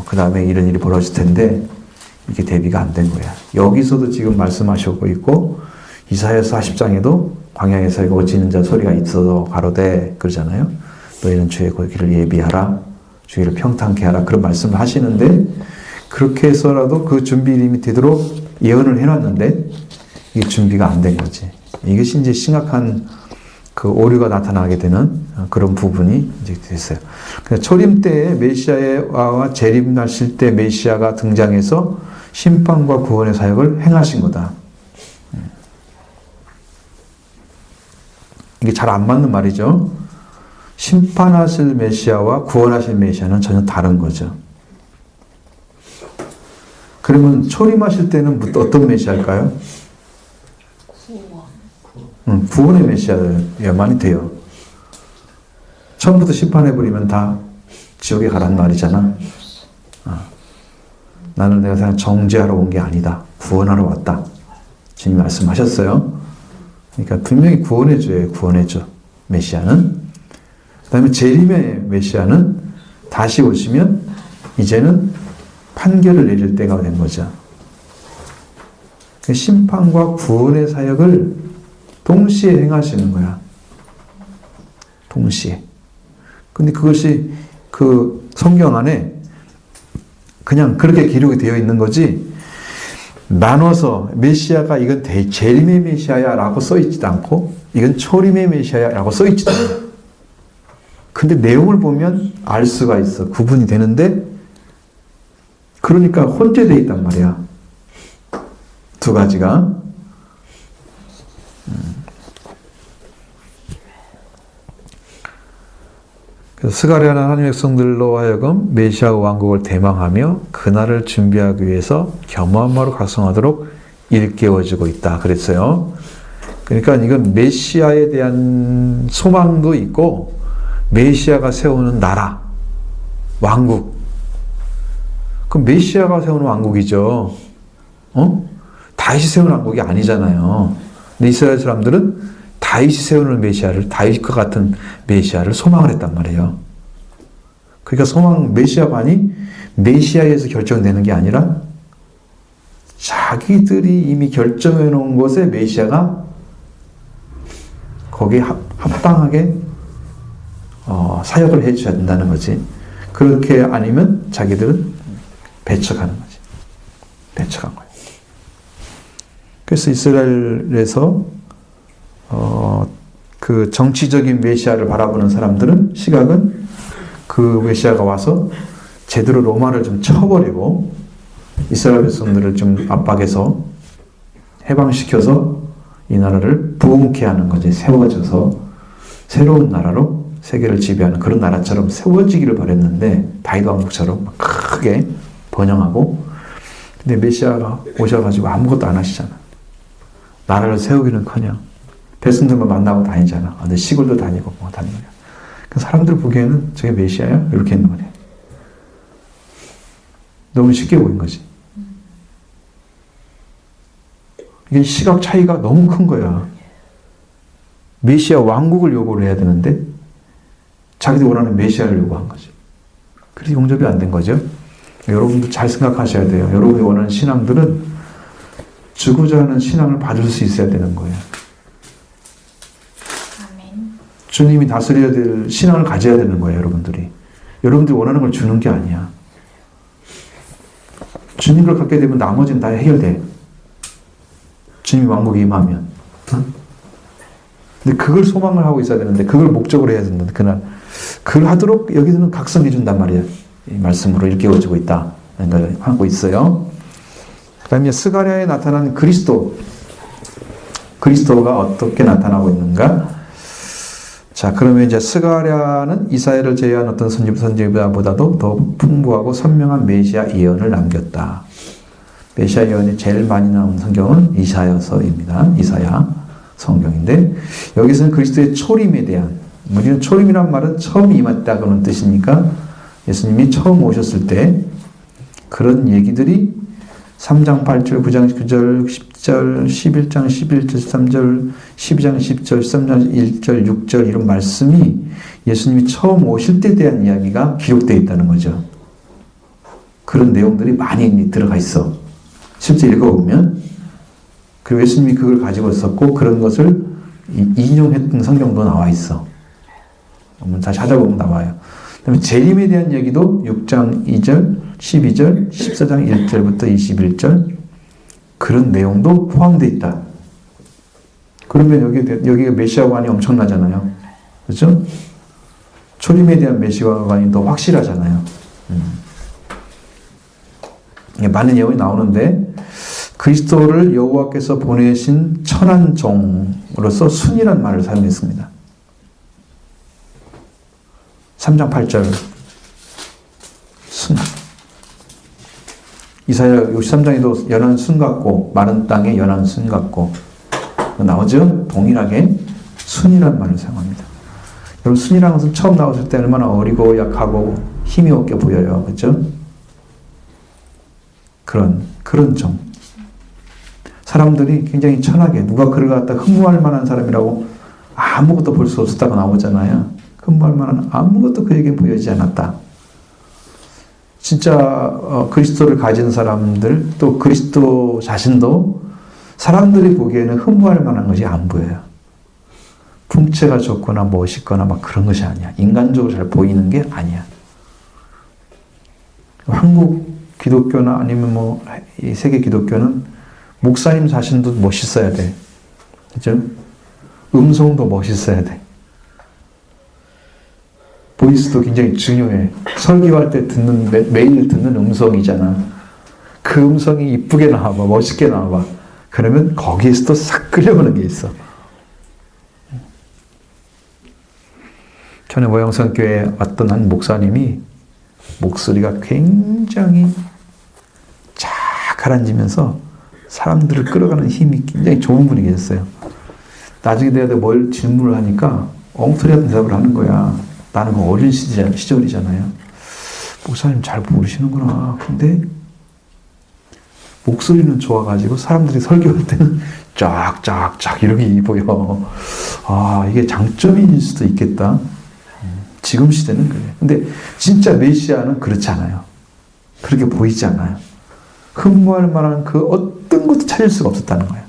그 다음에 이런 일이 벌어질 텐데 이게 대비가 안 된 거야. 여기서도 지금 말씀하시고 있고 이사야서 40장에도 광야에서 오지는 자 소리가 있어서 가로되 그러잖아요. 너희는 주의 길을 예비하라. 주의 길을 평탄케 하라. 그런 말씀을 하시는데 그렇게 해서라도 그 준비 이름이 되도록 예언을 해놨는데 이게 준비가 안 된 거지. 이것이 이제 심각한 그 오류가 나타나게 되는 그런 부분이 이제 됐어요. 초림 때에 메시아와 재림하실 때 메시아가 등장해서 심판과 구원의 사역을 행하신 거다. 이게 잘 안 맞는 말이죠. 심판하실 메시아와 구원하실 메시아는 전혀 다른 거죠. 그러면 초림하실 때는 어떤 메시아일까요? 구원의 메시아야만이 돼요. 처음부터 심판해버리면 다 지옥에 가란 말이잖아. 나는 내가 그냥 정죄하러 온 게 아니다. 구원하러 왔다. 주님 말씀하셨어요. 그러니까 분명히 구원해줘요. 구원해줘. 메시아는. 그 다음에 재림의 메시아는 다시 오시면 이제는 판결을 내릴 때가 된 거죠. 심판과 구원의 사역을 동시에 행하시는 거야. 동시에. 근데 그것이 그 성경 안에 그냥 그렇게 기록이 되어 있는 거지, 나눠서 메시아가 이건 재림의 메시아야 라고 써있지도 않고 이건 초림의 메시아야 라고 써있지도 않아. 근데 내용을 보면 알 수가 있어. 구분이 되는데, 그러니까 혼재되어 있단 말이야. 두 가지가. 그래서 스가랴는 하나님의 백성들로 하여금 메시아 왕국을 대망하며 그날을 준비하기 위해서 겸허함으로 각성하도록 일깨워주고 있다. 그랬어요. 그러니까 이건 메시아에 대한 소망도 있고 메시아가 세우는 나라, 왕국. 그럼 메시아가 세우는 왕국이죠. 다윗이 세우는 왕국이 아니잖아요. 근데 이스라엘 사람들은 다윗이 세우는 메시아를, 다윗과 같은 메시아를 소망을 했단 말이에요. 그러니까 메시아관이 메시아에서 결정되는 게 아니라 자기들이 이미 결정해 놓은 곳에 메시아가 거기에 합당하게 사역을 해줘야 된다는 거지. 그렇게 아니면 자기들은 배척하는 거지. 배척한 거예요. 그래서 이스라엘에서 그 정치적인 메시아를 바라보는 사람들은, 시각은 그 메시아가 와서 제대로 로마를 좀 쳐버리고 이스라엘 백성들을 좀 압박해서 해방시켜서 이 나라를 부흥케 하는 거지. 세워져서 새로운 나라로 세계를 지배하는 그런 나라처럼 세워지기를 바랬는데, 다윗 왕국처럼 크게 번영하고. 근데 메시아가 오셔가지고 아무것도 안 하시잖아. 나라를 세우기는커녕 백성들만 만나고 다니잖아. 근데 시골도 다니고 뭐 다니고. 사람들 보기에는 저게 메시아야? 이렇게 있는 거네. 너무 쉽게 보인 거지. 이게 시각 차이가 너무 큰 거야. 메시아 왕국을 요구를 해야 되는데 자기들 원하는 메시아를 요구한 거지. 그래서 용접이 안 된 거죠. 여러분도 잘 생각하셔야 돼요. 여러분이 원하는 신앙들은 주고자 하는 신앙을 받을 수 있어야 되는 거예요. 아멘. 주님이 다스려야 될 신앙을 가져야 되는 거예요, 여러분들이. 여러분들이 원하는 걸 주는 게 아니야. 주님을 갖게 되면 나머지는 다 해결돼. 주님 왕국이 임하면. 근데 그걸 소망을 하고 있어야 되는데, 그걸 목적으로 해야 되는데, 그날 그걸 하도록 여기서는 각성해 준단 말이에요. 이 말씀으로 일깨워주고 있다 걸 하고 있어요. 그 다음에 스가랴에 나타난 그리스도가 어떻게 나타나고 있는가? 자, 그러면 이제 스가랴는 이사야를 제외한 어떤 선지자보다도 더 풍부하고 선명한 메시아 예언을 남겼다. 메시아 예언이 제일 많이 나온 성경은 이사야서입니다. 이사야 성경인데, 여기서는 그리스도의 초림에 대한, 우리는 초림이란 말은 처음 임했다고는 뜻이니까 예수님이 처음 오셨을 때 그런 얘기들이 3장 8절, 9장 9절, 10절, 11장 11절, 13절, 12장 10절, 13장 1절, 6절 이런 말씀이 예수님이 처음 오실 때에 대한 이야기가 기록되어 있다는 거죠. 그런 내용들이 많이 들어가 있어. 실제 읽어보면. 그리고 예수님이 그걸 가지고 있었고 그런 것을 인용했던 성경도 나와 있어. 다시 찾아보면 나와요. 그다음에 재림에 대한 얘기도 6장 2절, 12절, 14장 1절부터 21절 그런 내용도 포함되어 있다. 그러면 여기가 메시아관이 엄청나잖아요. 그렇죠? 초림에 대한 메시아관이 더 확실하잖아요. 많은 예언이 나오는데 그리스도를 여호와께서 보내신 천한 종으로서 순이란 말을 사용했습니다. 3장 8절 순. 이사야 63장에도 연한 순 같고 마른 땅에 연한 순 같고 나오죠? 동일하게 순이란 말을 사용합니다. 여러분 순이라는 것은 처음 나왔을 때 얼마나 어리고 약하고 힘이 없게 보여요. 그렇죠? 그런 종. 사람들이 굉장히 천하게 누가 그를 갖다 흠모할 만한 사람이라고 아무것도 볼 수 없었다고 나오잖아요. 흠모할 만한 아무것도 그에게 보이지 않았다. 진짜 그리스도를 가진 사람들 또 그리스도 자신도 사람들이 보기에는 흠모할 만한 것이 안 보여요. 풍채가 좋거나 멋있거나 막 그런 것이 아니야. 인간적으로 잘 보이는 게 아니야. 한국 기독교나 아니면 이 세계 기독교는 목사님 자신도 멋있어야 돼. 그죠? 음성도 멋있어야 돼. 보이스도 굉장히 중요해. 설교할 때 매일 듣는 음성이잖아. 그 음성이 이쁘게 나와봐. 멋있게 나와봐. 그러면 거기에서도 싹 끌려오는 게 있어. 전에 모형성교회에 왔던 한 목사님이 목소리가 굉장히 쫙 가라앉으면서 사람들을 끌어가는 힘이 굉장히 좋은 분이 계셨어요. 나중에 내가 뭘 질문을 하니까 엉터리 같은 대답을 하는 거야. 나는 그 어린 시절이잖아요. 목사님 잘 모르시는구나. 근데 목소리는 좋아가지고 사람들이 설교할 때는 쫙쫙쫙 이렇게 보여. 아, 이게 장점일 수도 있겠다. 지금 시대는 그래. 근데 진짜 메시아는 그렇지 않아요. 그렇게 보이지 않아요. 흠모할 만한 그 어떤 것도 찾을 수가 없었다는 거예요.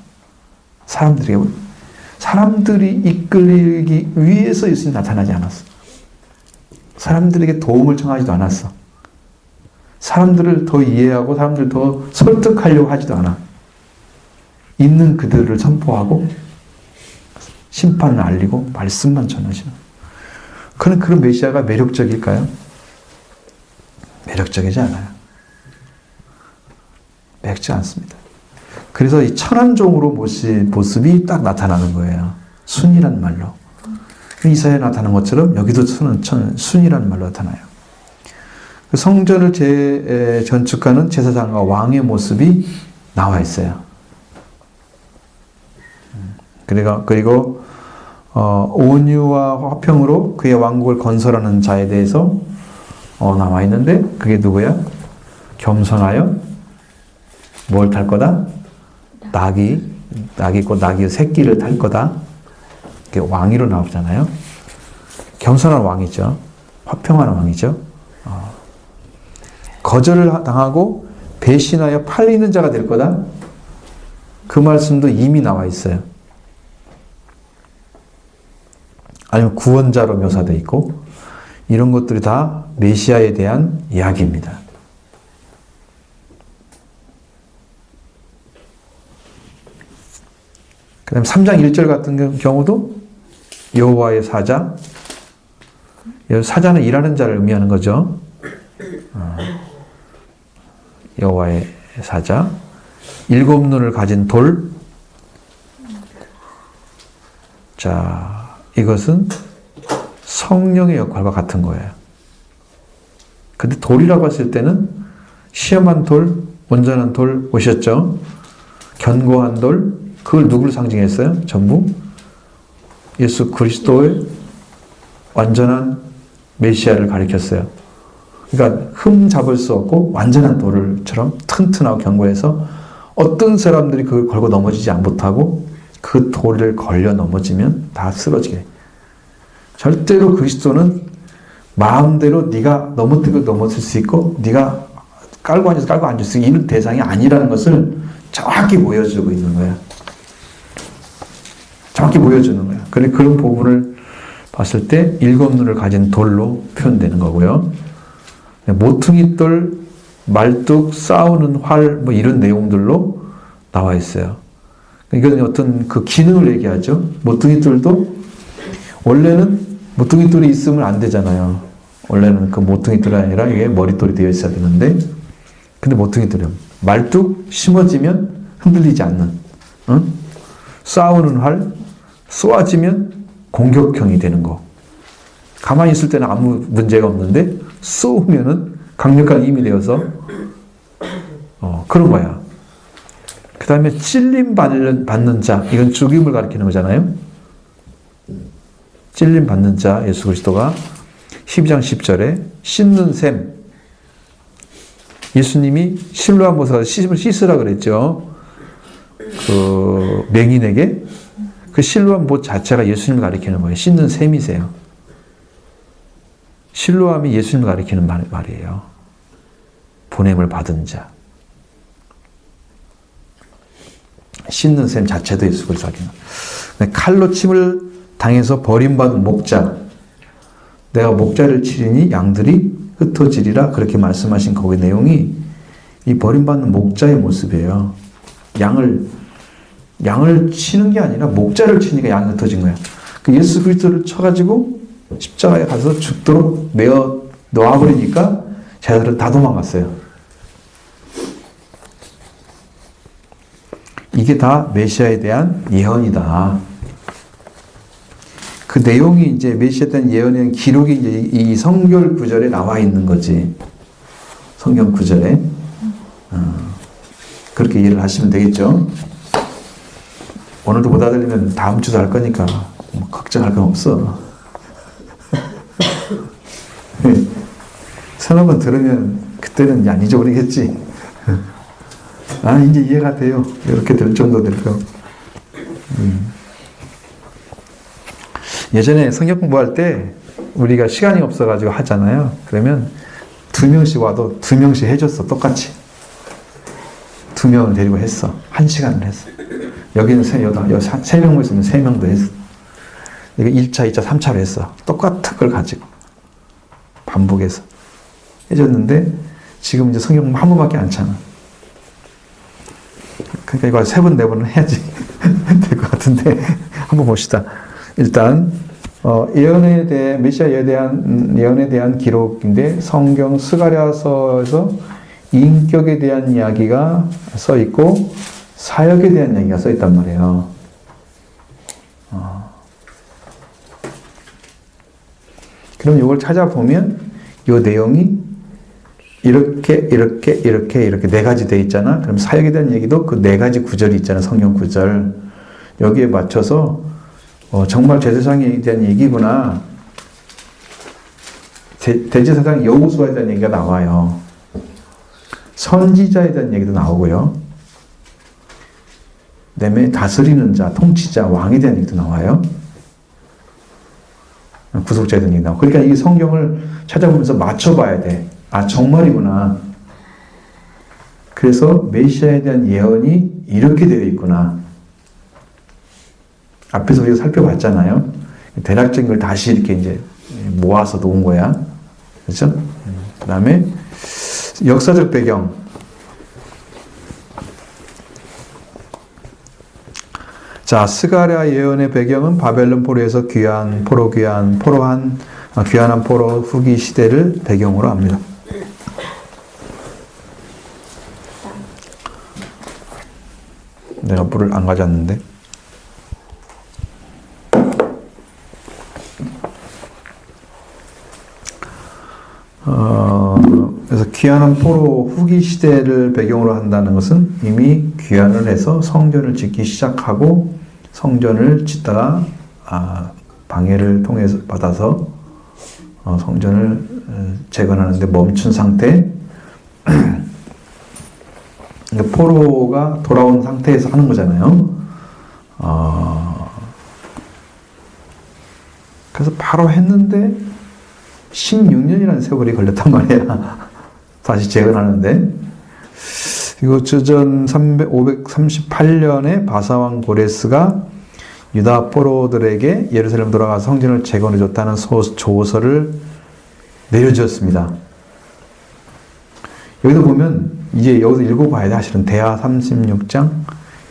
사람들이 이끌리기 위해서 예수님이 나타나지 않았어. 사람들에게 도움을 청하지도 않았어. 사람들을 더 이해하고 사람들을 더 설득하려고 하지도 않아. 있는 그들을 선포하고 심판을 알리고 말씀만 전하시는. 그런 메시아가 매력적일까요? 매력적이지 않아요. 매력지 않습니다. 그래서 이 천한종으로 모신 모습이 딱 나타나는 거예요. 순이란 말로. 이사야에 나타난 것처럼 여기도 순이라는 말로 나타나요. 성전을 재건축하는 제사장과 왕의 모습이 나와 있어요. 그리고 온유와 화평으로 그의 왕국을 건설하는 자에 대해서 나와 있는데 그게 누구야? 겸손하여 뭘 탈 거다? 낙이 있고 낙이 새끼를 탈 거다. 왕위로 나오잖아요. 겸손한 왕이죠. 화평한 왕이죠. 거절을 당하고 배신하여 팔리는 자가 될 거다. 그 말씀도 이미 나와 있어요. 아니면 구원자로 묘사되어 있고 이런 것들이 다 메시아에 대한 이야기입니다. 그 다음에 3장 1절 같은 경우도 여호와의 사자. 사자는 일하는 자를 의미하는 거죠. 여호와의 사자. 7눈을 가진 돌. 자, 이것은 성령의 역할과 같은 거예요. 근데 돌이라고 했을 때는 시험한 돌, 온전한 돌 오셨죠? 견고한 돌, 그걸 누구를 상징했어요? 전부 예수 그리스도의 완전한 메시아를 가리켰어요. 그러니까 흠 잡을 수 없고 완전한 돌처럼 튼튼하고 견고해서 어떤 사람들이 그걸 걸고 넘어지지 못하고 그 돌을 걸려 넘어지면 다 쓰러지게. 절대로 그리스도는 마음대로 네가 넘어질 수 있고 네가 깔고 앉을 수 있는 이런 대상이 아니라는 것을 정확히 보여주고 있는 거야. 정확히 보여주는 거야. 그런 부분을 봤을 때 일곱 눈을 가진 돌로 표현되는 거고요. 모퉁이 돌, 말뚝, 싸우는 활, 뭐 이런 내용들로 나와 있어요. 이건 어떤 그 기능을 얘기하죠. 모퉁이 돌도 원래는 모퉁이 돌이 있으면 안 되잖아요. 원래는 그 모퉁이 돌이 아니라 이게 머릿돌이 되어 있어야 되는데, 근데 모퉁이 돌이요. 말뚝 심어지면 흔들리지 않는, 응? 싸우는 활, 쏘아지면 공격형이 되는 거. 가만히 있을 때는 아무 문제가 없는데 쏘면은 강력한 힘이 되어서 그런 거야. 그 다음에 찔림 받는 자, 이건 죽임을 가리키는 거잖아요. 찔림 받는 자, 예수 그리스도가 12장 10절에 씻는 셈, 예수님이 실로암 보살에서 씻으라 그랬죠. 그 맹인에게 그 실로암 봇 자체가 예수님을 가리키는 거예요. 씻는 셈이세요. 실로암이 예수님을 가리키는 말이에요. 보냄을 받은 자. 씻는 셈 자체도 예수 그리스도 가리키는 거예요. 칼로 침을 당해서 버림받은 목자. 내가 목자를 치리니 양들이 흩어지리라. 그렇게 말씀하신 거기 내용이 이 버림받는 목자의 모습이에요. 양을 치는 게 아니라 목자를 치니까 양이 흩어진 거야. 그 예수 그리스도를 쳐가지고 십자가에 가서 죽도록 매어 놓아버리니까 제자들은 다 도망갔어요. 이게 다 메시아에 대한 예언이다. 그 내용이 이제 메시아에 대한 예언에 대한 기록이 이제 이 성경 구절에 나와 있는 거지. 성경 구절에. 그렇게 이해를 하시면 되겠죠. 오늘도 못 알아들으면 다음 주도 할 거니까 뭐 걱정할 건 없어. 서너 번 들으면 그때는 안 잊어버리겠지. 아, 이제 이해가 돼요. 이렇게 될 정도 될 거. 예전에 성경 공부할 때 우리가 시간이 없어가지고 하잖아요. 그러면 2명씩 와도 2명씩 해줬어. 똑같이. 2명을 데리고 했어. 1시간을 했어. 여기는 3명 있으면 3명도 했어. 이거 1차, 2차, 3차로 했어. 똑같은 걸 가지고. 반복해서. 해줬는데, 지금 이제 성경 한 번밖에 안 차나. 그러니까 이거 3번, 4번은 해야지. 될 것 같은데. 한번 봅시다. 일단, 예언에 대해, 메시아에 대한, 예언에 대한 기록인데, 성경 스가랴서에서 인격에 대한 이야기가 써 있고, 사역에 대한 얘기가 써 있단 말이에요. 그럼 이걸 찾아보면 이 내용이 이렇게 4가지 돼 있잖아. 그럼 사역에 대한 얘기도 그 4가지 구절이 있잖아. 성경 구절. 여기에 맞춰서 정말 제사장에 대한 얘기구나. 대제사장 여호수아에 대한 얘기가 나와요. 선지자에 대한 얘기도 나오고요. 그다음에 다스리는 자, 통치자, 왕에 대한 얘기도 나와요. 구속자에 대한 얘기 나오고. 그러니까 이 성경을 찾아보면서 맞춰봐야 돼. 아, 정말이구나. 그래서 메시아에 대한 예언이 이렇게 되어 있구나. 앞에서 우리가 살펴봤잖아요. 대략적인 걸 다시 이렇게 이제 모아서 놓은 거야. 그렇죠? 그 다음에 역사적 배경. 자, 스가랴 예언의 배경은 바벨론 포로에서 귀환한 포로 후기 시대를 배경으로 합니다. 내가 물을 안 가져왔는데. 그래서 귀환한 포로 후기 시대를 배경으로 한다는 것은 이미 귀환을 해서 성전을 짓기 시작하고 성전을 짓다가 방해를 통해서 받아서 성전을 재건하는데 멈춘 상태. 포로가 돌아온 상태에서 하는 거잖아요. 그래서 바로 했는데 16년이라는 세월이 걸렸단 말이야. 다시 재건하는데. 이거 주전 538년에 바사왕 고레스가 유다 포로들에게 예루살렘 돌아가서 성전을 재건해 줬다는 조서를 내려주었습니다. 여기도 보면 이제 여기서 읽어봐야 돼. 사실은 대하 36장,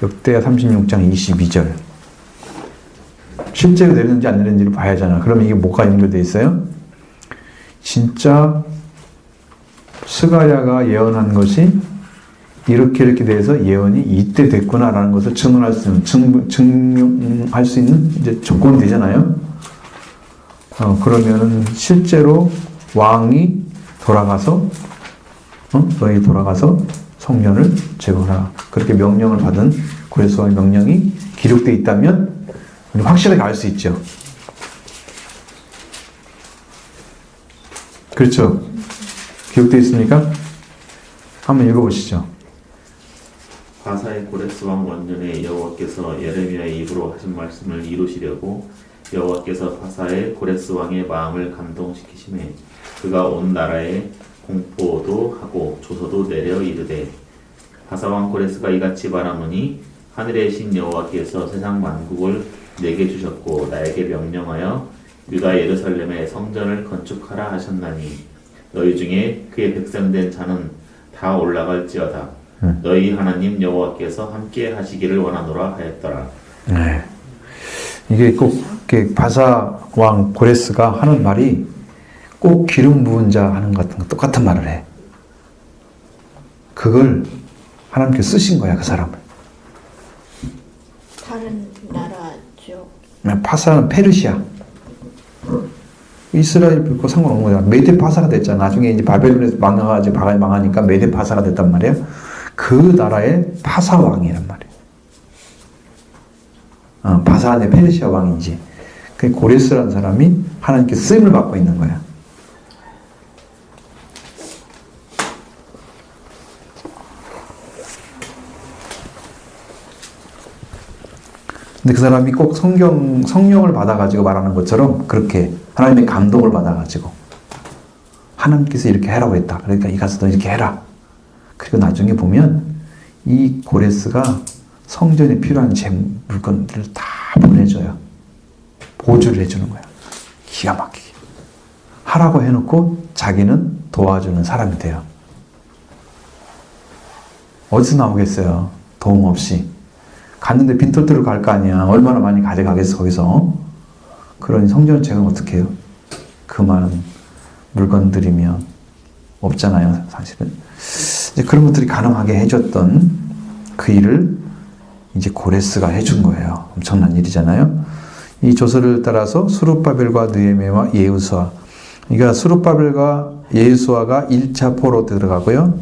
역대하 36장 22절. 실제로 내렸는지 안 내렸는지를 봐야 하잖아. 그럼 이게 뭐가 연결되어 있어요? 진짜 스가랴가 예언한 것이 이렇게 돼서 예언이 이때 됐구나라는 것을 증명할 수 있는 이제 조건이 되잖아요. 그러면은 실제로 왕이 돌아가서 너희 돌아가서 성전을 재건하라. 그렇게 명령을 받은 고레스 왕의 명령이 기록되어 있다면 확실하게 알 수 있죠. 그렇죠? 기록되어 있습니까? 한번 읽어보시죠. 바사의 고레스 왕 원년에 여호와께서 예레미야의 입으로 하신 말씀을 이루시려고 여호와께서 바사의 고레스 왕의 마음을 감동시키심에 그가 온 나라에 공포도 하고 조서도 내려 이르되 바사 왕 고레스가 이같이 바라노니 하늘의 신 여호와께서 세상 만국을 내게 주셨고 나에게 명령하여 유다 예루살렘에 성전을 건축하라 하셨나니 너희 중에 그의 백성된 자는 다 올라갈지어다. 너희 하나님 여호와께서 함께 하시기를 원하노라 하였더라. 네. 이게 꼭 바사 왕 고레스가 하는 말이 꼭 기름 부은 자 하는 것 같은 거 똑같은 말을 해. 그걸 하나님께서 쓰신 거야, 그 사람을. 다른 나라죠. 파사는 페르시아. 이스라엘 불고 상관없는 거야. 메데 파사가 됐잖아. 나중에 이제 바벨론에서 망하니까 메데 파사가 됐단 말이야. 그 나라의 파사 왕이란 말이야. 바사 안에 페르시아 왕이지. 그 고레스라는 사람이 하나님께 쓰임을 받고 있는 거야. 근데 그 사람이 꼭 성령을 받아가지고 말하는 것처럼 그렇게 하나님의 감동을 받아가지고 하나님께서 이렇게 해라고 했다. 그러니까 이 가서 너 이렇게 해라. 그리고 나중에 보면 이 고레스가 성전에 필요한 물건들을 다 보내줘요. 보조를 해주는 거야. 기가 막히게. 하라고 해놓고 자기는 도와주는 사람이 돼요. 어디서 나오겠어요? 도움 없이. 갔는데 빈털터로 갈 거 아니야. 얼마나 많이 가져가겠어, 거기서. 그러니 성전을 재건 어떻게 해요? 그 많은 물건들이면 없잖아요, 사실은. 이제 그런 것들이 가능하게 해줬던 그 일을 이제 고레스가 해준 거예요. 엄청난 일이잖아요. 이 조서를 따라서 수룹바벨과 느헤미야와 예후수아. 그러니까 수룹바벨과 예후수아가 1차 포로 들어가고요.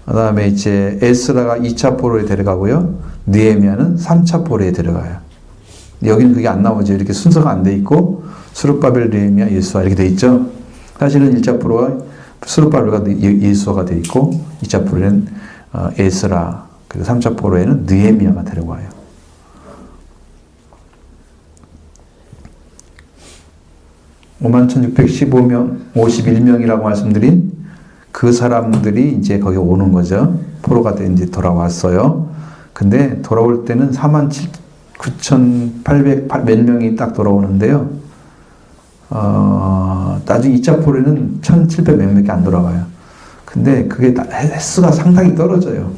그 다음에 이제 에스라가 2차 포로에 들어가고요. 느헤미야는 3차 포로에 들어가요. 여기는 그게 안 나오죠. 이렇게 순서가 안 돼 있고 수룹바벨, 느헤미야, 예수아 이렇게 돼 있죠. 사실은 1차 포로가 수룹바벨과 예수아가 돼 있고 2차 포로에는 에스라, 그리고 3차 포로에는 느헤미야가 들어가요. (51,615명) 51명이라고 말씀드린 그 사람들이 이제 거기 오는 거죠. 포로가 이제 돌아왔어요. 근데 돌아올 때는 49,800 몇 명이 딱 돌아오는데요. 나중에 2차 포로는 1,700 몇 명밖에 안 돌아와요. 근데 그게 횟수가 상당히 떨어져요.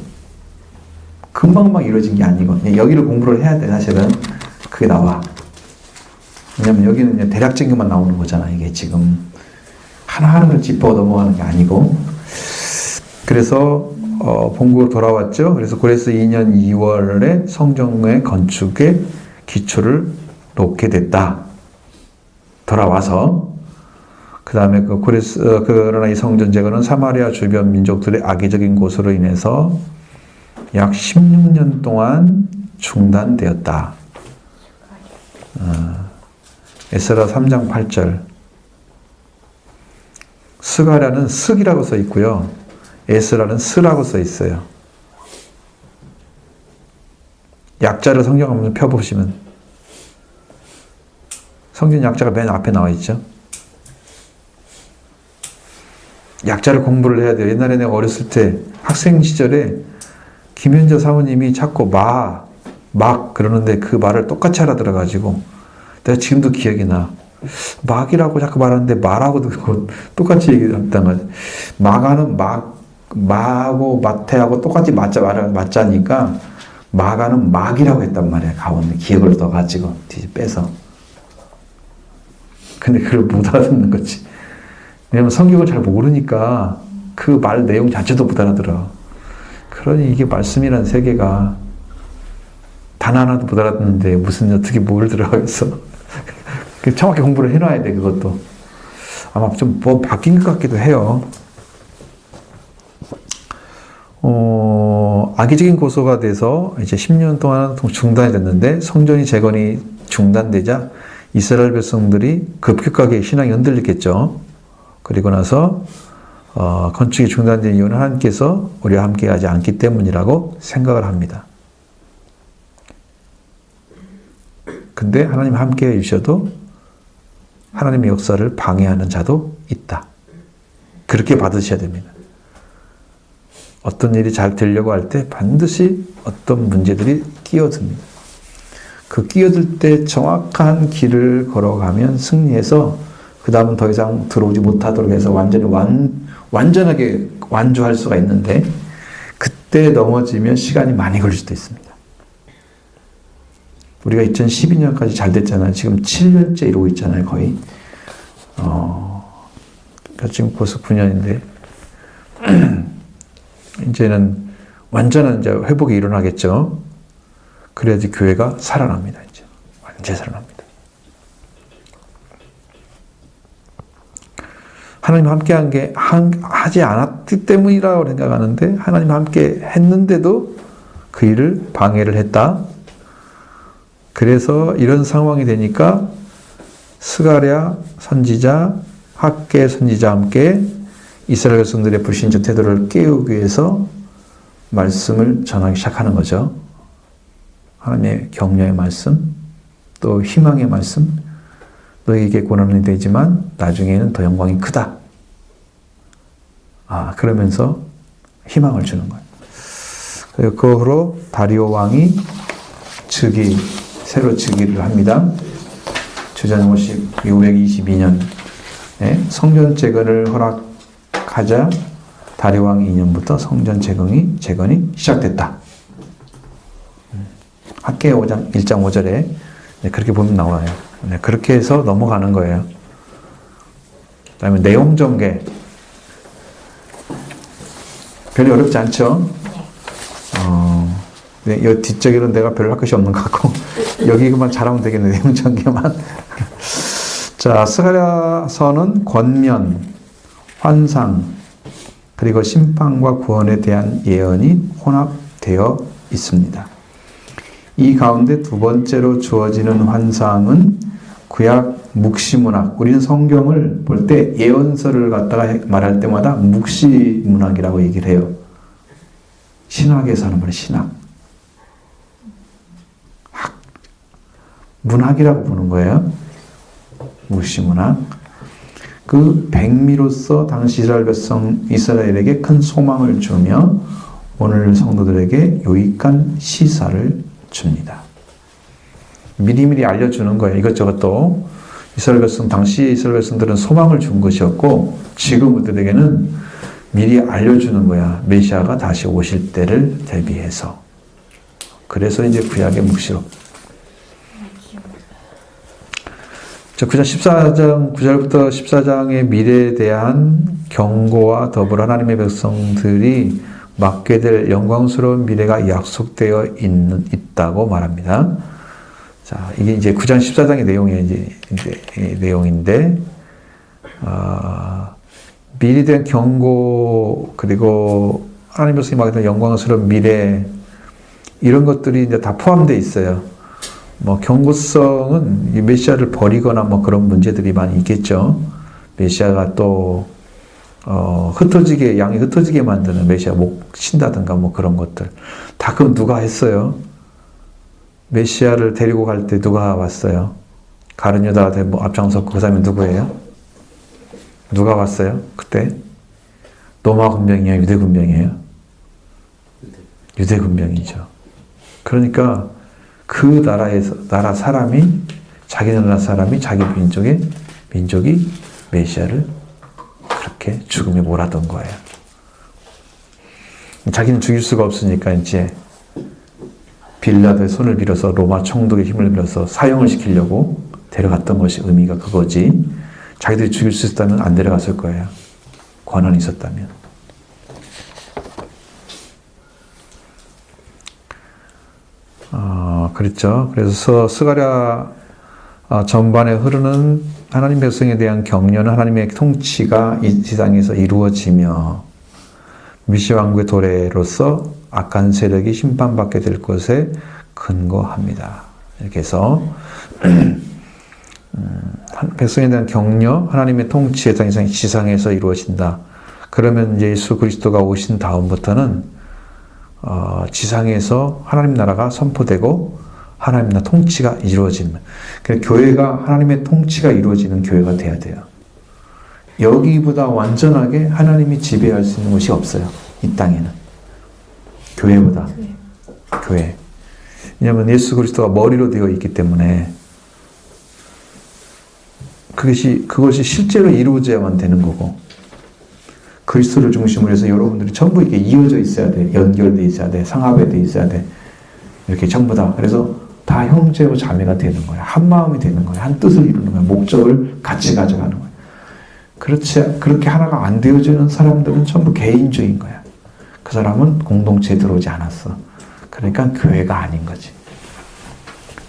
금방금방 이루어진 게 아니고 여기를 공부를 해야 돼. 사실은 그게 나와. 왜냐면 여기는 대략적인 것만 나오는 거잖아. 이게 지금 하나하나를 짚어 넘어가는 게 아니고. 그래서 본국으로 돌아왔죠. 그래서 고레스 2년 2월에 성전의 건축에 기초를 놓게 됐다. 돌아와서 그 다음에 그러나 이 성전 재건은 사마리아 주변 민족들의 악의적인 고소로 인해서 약 16년 동안 중단되었다. 에스라 3장 8절. 스가랴는 슥이라고 써 있고요. 에스라는 스라고 써 있어요. 약자를 성경 한번 펴보시면 성경 약자가 맨 앞에 나와 있죠. 약자를 공부를 해야 돼요. 옛날에 내가 어렸을 때 학생 시절에 김현자 사모님이 자꾸 막 그러는데 그 말을 똑같이 알아들어가지고 내가 지금도 기억이 나. 막이라고 자꾸 말하는데 말하고 똑같이 얘기했단 말이야. 마가는 마하고 마태하고 똑같이 맞자니까 마가는 막이라고 했단 말이야. 가운데 기억을 넣어가지고 뒤에 빼서. 근데 그걸 못 알아듣는 거지. 왜냐면 성경을 잘 모르니까 그 말 내용 자체도 못 알아들어. 그러니 이게 말씀이라는 세계가 단 하나도 못 알아듣는데 무슨 어떻게 뭘 들어가겠어. 정확히 공부를 해놔야 돼. 그것도 아마 좀 뭐 바뀐 것 같기도 해요. 악의적인 고소가 돼서 이제 10년 동안 중단이 됐는데 성전이 재건이 중단되자 이스라엘 백성들이 급격하게 신앙이 흔들렸겠죠. 그리고 나서 건축이 중단된 이유는 하나님께서 우리와 함께하지 않기 때문이라고 생각을 합니다. 근데 하나님 함께해 주셔도 하나님의 역사를 방해하는 자도 있다. 그렇게 받으셔야 됩니다. 어떤 일이 잘 되려고 할 때 반드시 어떤 문제들이 끼어듭니다. 그 끼어들 때 정확한 길을 걸어가면 승리해서 그 다음은 더 이상 들어오지 못하도록 해서 완전하게 완주할 수가 있는데 그때 넘어지면 시간이 많이 걸릴 수도 있습니다. 우리가 2012년까지 잘 됐잖아요. 지금 7년째 이러고 있잖아요, 거의. 그러니까 지금 벌써 9년인데 이제는 완전한 이제 회복이 일어나겠죠. 그래야지 교회가 살아납니다. 이제 완전히 살아납니다. 하나님 함께한 게 하지 않았기 때문이라고 생각하는데 하나님 함께 했는데도 그 일을 방해를 했다. 그래서 이런 상황이 되니까 스가랴 선지자, 학개 선지자 함께 이스라엘 백성들의 불신자 태도를 깨우기 위해서 말씀을 전하기 시작하는 거죠. 하나님의 격려의 말씀, 또 희망의 말씀, 너에게 고난이 되지만 나중에는 더 영광이 크다. 그러면서 희망을 주는 거예요. 그리고 그 후로 다리오 왕이 새로 즉위를 합니다. 주전 522년에 성전 재건을 허락하자 다리오 왕 2년부터 성전 재건이 시작됐다. 학개 1장 5절에 그렇게 보면 나와요. 그렇게 해서 넘어가는 거예요. 그 다음에 내용 전개. 별로 어렵지 않죠? 네, 이 뒷쪽에는 내가 별로 할 것이 없는 것 같고 여기만 잘하면 되겠네. 내용 전개만. 자, 스가랴서는 권면, 환상, 그리고 심판과 구원에 대한 예언이 혼합되어 있습니다. 이 가운데 두 번째로 주어지는 환상은 구약 묵시문학. 우리는 성경을 볼 때 예언서를 갖다가 말할 때마다 묵시문학이라고 얘기를 해요. 신학에서 하는 말이 신학. 문학이라고 부르는 거예요. 묵시문학. 그 백미로서 당시 이스라엘에게 큰 소망을 주며 오늘 성도들에게 유익한 시사를 줍니다. 미리미리 알려주는 거예요. 이것저것 또 당시 이스라엘 백성들은 소망을 준 것이었고 지금 우리들에게는 미리 알려주는 거야. 메시아가 다시 오실 때를 대비해서. 그래서 이제 구약의 묵시록. 자, 9장 14장 9절부터 14장의 미래에 대한 경고와 더불어 하나님의 백성들이 맡게 될 영광스러운 미래가 약속되어 있다고 말합니다. 자, 이게 이제 9장 14장의 내용이에요. 이제 내용인데, 미래에 대한 경고, 그리고 하나님의 백성이 맡게 될 영광스러운 미래, 이런 것들이 이제 다 포함되어 있어요. 경고성은 이 메시아를 버리거나 그런 문제들이 많이 있겠죠. 메시아가 또 흩어지게, 양이 흩어지게 만드는 메시아 목 친다든가 뭐 그런 것들. 다 그건 누가 했어요? 메시아를 데리고 갈 때 누가 왔어요? 가룟 유다가 뭐 앞장섰고 그 사람이 누구예요? 누가 왔어요? 그때? 로마 군병이에요? 유대 군병이에요? 유대 군병이죠. 그러니까 그 나라 사람이, 자기 나라 사람이 자기 민족이 메시아를 그렇게 죽음에 몰아던 거예요. 자기는 죽일 수가 없으니까 이제 빌라도의 손을 빌어서 로마 총독의 힘을 빌어서 사형을 시키려고 데려갔던 것이 의미가 그거지. 자기들이 죽일 수 있었다면 안 데려갔을 거예요. 권한이 있었다면. 그렇죠. 그래서 스가랴 전반에 흐르는 하나님 백성에 대한 격려는 하나님의 통치가 이 세상에서 이루어지며 메시아 왕국의 도래로서 악한 세력이 심판받게 될 것에 근거합니다. 이렇게 해서 백성에 대한 격려, 하나님의 통치의 지상에서 이루어진다. 그러면 예수 그리스도가 오신 다음부터는 지상에서 하나님 나라가 선포되고 하나님 나라 통치가 이루어지는, 그러니까 교회가 하나님의 통치가 이루어지는 교회가 돼야 돼요. 여기보다 완전하게 하나님이 지배할 수 있는 곳이 없어요. 이 땅에는. 교회보다. 교회. 왜냐하면 예수 그리스도가 머리로 되어 있기 때문에 그것이 실제로 이루어져야만 되는 거고, 그리스도를 중심으로 해서 여러분들이 전부 이렇게 이어져 있어야 돼. 연결돼 있어야 돼. 상합돼 있어야 돼. 이렇게 전부 다. 그래서 다 형제와 자매가 되는 거야. 한 마음이 되는 거야. 한 뜻을 이루는 거야. 목적을 같이 가져가는 거야. 그렇게 하나가 안 되어지는 사람들은 전부 개인주의인 거야. 그 사람은 공동체에 들어오지 않았어. 그러니까 교회가 아닌 거지.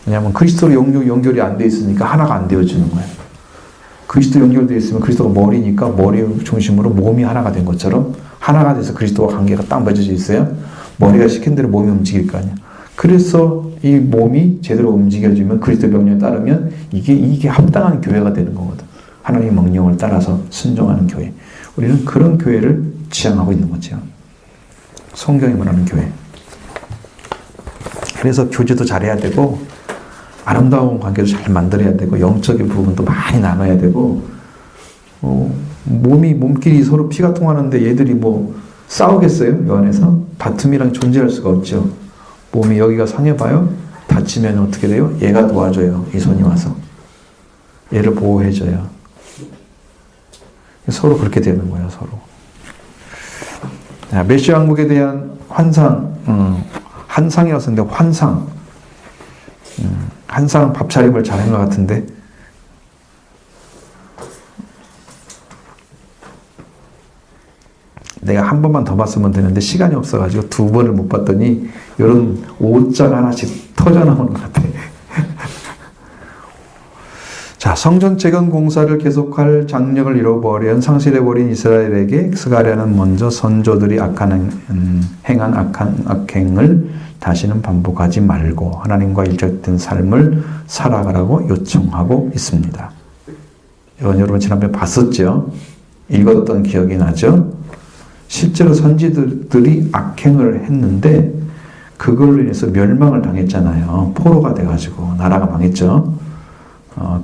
왜냐하면 그리스도로 연결이 안 돼 있으니까 하나가 안 되어지는 거야. 그리스도 연결되어 있으면 그리스도가 머리니까 머리 중심으로 몸이 하나가 된 것처럼 하나가 돼서 그리스도와 관계가 딱 맺어져 있어요. 머리가 시킨 대로 몸이 움직일 거 아니야. 그래서 이 몸이 제대로 움직여지면 그리스도 명령에 따르면 이게 합당한 교회가 되는 거거든. 하나님의 명령을 따라서 순종하는 교회. 우리는 그런 교회를 지향하고 있는 거죠. 성경이 말하는 교회. 그래서 교제도 잘해야 되고 아름다운 관계도 잘 만들어야 되고 영적인 부분도 많이 나눠야 되고 몸끼리 서로 피가 통하는데 얘들이 뭐 싸우겠어요? 이 안에서? 다툼이랑 존재할 수가 없죠. 몸이 여기가 상해봐요? 다치면 어떻게 돼요? 얘가 도와줘요. 이 손이 와서. 얘를 보호해줘요. 서로 그렇게 되는 거예요. 서로. 메시아 왕국에 대한 환상, 한상이라고 썼는데 환상. 한상 밥 차림을 잘한 것 같은데 내가 한 번만 더 봤으면 되는데 시간이 없어가지고 두 번을 못 봤더니 이런 옷장 하나씩 터져나오는 것 같아. 자, 성전 재건 공사를 계속할 장력을 잃어버린 상실해버린 이스라엘에게 스가랴는 먼저 선조들이 행한 악한 악행을 다시는 반복하지 말고 하나님과 일적된 삶을 살아가라고 요청하고 있습니다. 이건 여러분 지난번에 봤었죠? 읽었던 기억이 나죠? 실제로 선지들이 악행을 했는데 그걸로 인해서 멸망을 당했잖아요. 포로가 돼가지고 나라가 망했죠.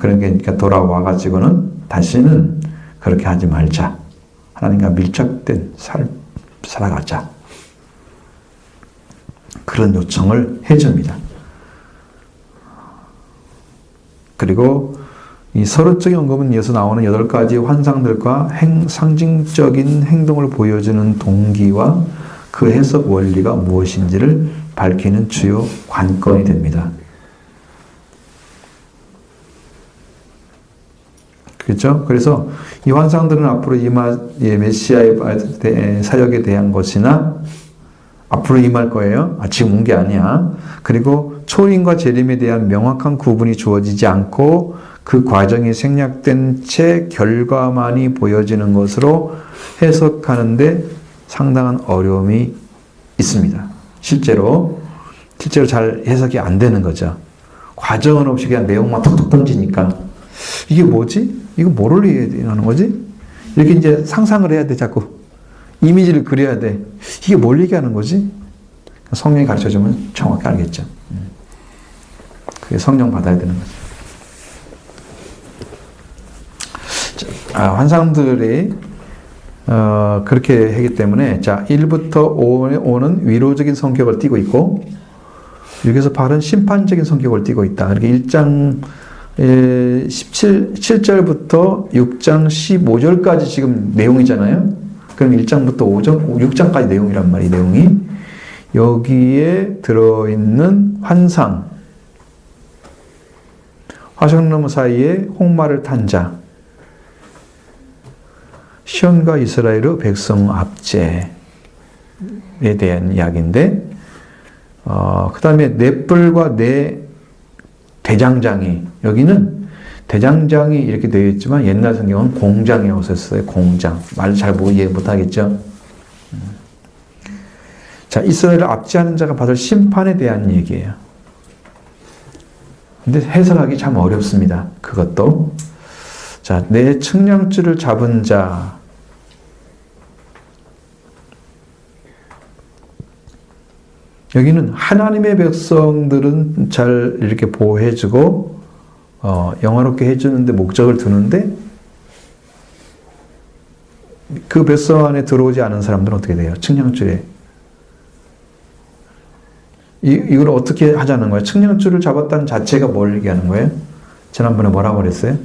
그러니까 돌아와가지고는 다시는 그렇게 하지 말자. 하나님과 밀착된 삶 살아가자. 그런 요청을 해줍니다. 그리고 이 서론적인 언급은 이어서 나오는 8가지 환상들과 상징적인 행동을 보여주는 동기와 그 해석 원리가 무엇인지를 밝히는 주요 관건이 됩니다. 그렇죠? 그래서 이 환상들은 앞으로 메시아의 사역에 대한 것이나 앞으로 임할 거예요. 지금 온 게 아니야. 그리고 초림과 재림에 대한 명확한 구분이 주어지지 않고 그 과정이 생략된 채 결과만이 보여지는 것으로 해석하는데 상당한 어려움이 있습니다. 실제로 잘 해석이 안 되는 거죠. 과정은 없이 그냥 내용만 톡톡 던지니까 이게 뭐지? 이거 뭐를 얘기하는 거지? 이렇게 이제 상상을 해야 돼, 자꾸. 이미지를 그려야 돼. 이게 뭘 얘기하는 거지? 성령이 가르쳐 주면 정확히 알겠죠. 그게 성령 받아야 되는 거죠. 환상들이 그렇게 하기 때문에 자 1부터 5는 위로적인 성격을 띠고 있고 6에서 8은 심판적인 성격을 띠고 있다. 그렇게 1장 7절부터 6장 15절까지 지금 내용이잖아요. 그럼 1장부터 6장까지 내용이란 말이에요. 내용이 여기에 들어있는 환상, 화성나무 사이에 홍마를 탄 자, 시온과 이스라엘의 백성 압제에 대한 이야기인데, 그 다음에 넷불과 네 대장장이, 여기는 대장장이 이렇게 되어 있지만 옛날 성경은 공장이라고 썼어요. 공장. 말 잘 이해 못하겠죠? 자, 이스라엘을 압제하는 자가 받을 심판에 대한 얘기예요. 근데 해석하기 참 어렵습니다. 그것도. 자, 내 측량줄을 잡은 자. 여기는 하나님의 백성들은 잘 이렇게 보호해주고, 영화롭게 해주는데 목적을 두는데, 그 백성 안에 들어오지 않은 사람들은 어떻게 돼요? 측량줄에. 이걸 어떻게 하자는 거예요? 측량줄을 잡았다는 자체가 뭘 얘기하는 거예요? 지난번에 뭐라고 그랬어요?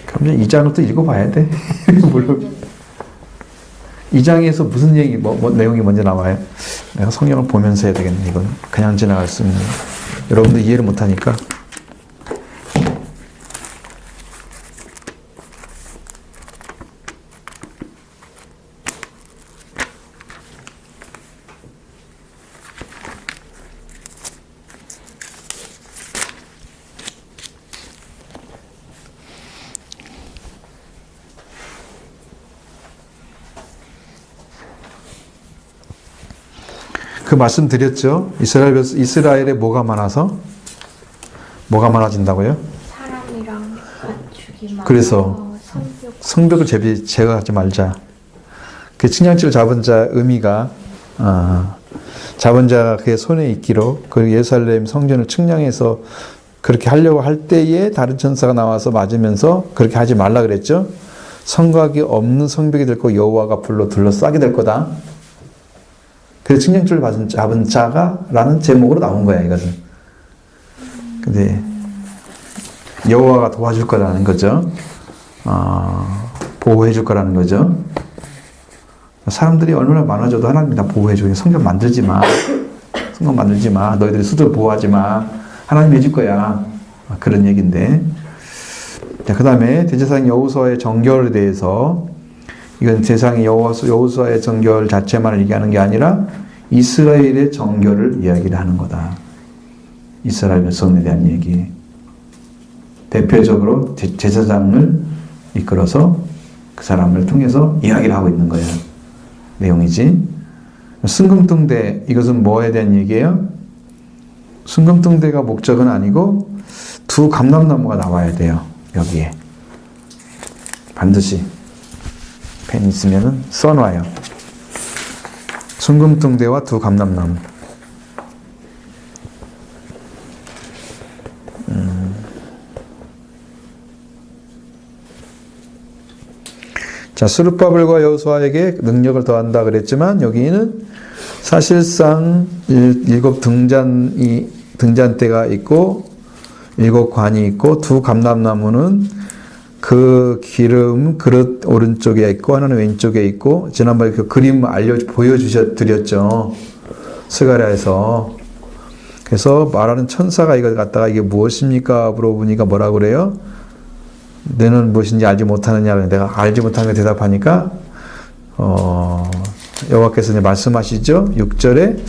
그럼 2장을 또 읽어봐야 돼. 물론. 2장에서 무슨 얘기, 내용이 먼저 나와요? 내가 성경을 보면서 해야 되겠네. 이건 그냥 지나갈 수 있는. 여러분들 이해를 못하니까. 그 말씀 드렸죠? 이스라엘에 뭐가 많아서? 뭐가 많아진다고요? 사람이랑 가축이 많아서 그래서 성벽을 제거하지 말자. 그 측량치를 잡은 자 의미가 잡은 자가 그의 손에 있기로 그 예루살렘 성전을 측량해서 그렇게 하려고 할 때에 다른 천사가 나와서 맞으면서 그렇게 하지 말라 그랬죠? 성곽이 없는 성벽이 될 거 여호와가 불로 둘러싸게 될 거다. 그래서 측량줄을 잡은 자가 라는 제목으로 나온 거야, 이것은. 근데 여호와가 도와줄 거라는 거죠. 보호해 줄 거라는 거죠. 사람들이 얼마나 많아져도 하나님이 다 보호해 주고 성경 만들지 마. 성경 만들지 마. 너희들이 스스로 보호하지 마. 하나님 해줄 거야. 그런 얘기인데. 자, 그 다음에 대제사장 여호수아의 정결에 대해서 이건 세상의 여호수아의 정결 자체만을 얘기하는 게 아니라 이스라엘의 정결을 이야기를 하는 거다. 이스라엘 백성에 대한 얘기. 대표적으로 제사장을 이끌어서 그 사람을 통해서 이야기를 하고 있는 거예요. 내용이지. 순금등대, 이것은 뭐에 대한 얘기예요? 순금등대가 목적은 아니고 두 감람나무가 나와야 돼요. 여기에. 반드시. 펜 있으면은 써놔요. 순금등대와 두 감람나무. 자, 스룹바벨과 여호수아에게 능력을 더한다 그랬지만 여기는 사실상 일곱 등잔대가 있고 일곱 관이 있고 두 감람나무는 그 기름 그릇 오른쪽에 있고 하나는 왼쪽에 있고 지난번에 그 그림 보여드렸죠. 스가랴에서. 그래서 말하는 천사가 이걸 갖다가 이게 무엇입니까? 물어보니까 뭐라 그래요? 너는 무엇인지 알지 못하느냐? 내가 알지 못하는 걸 대답하니까 여호와께서 이제 말씀하시죠. 6절에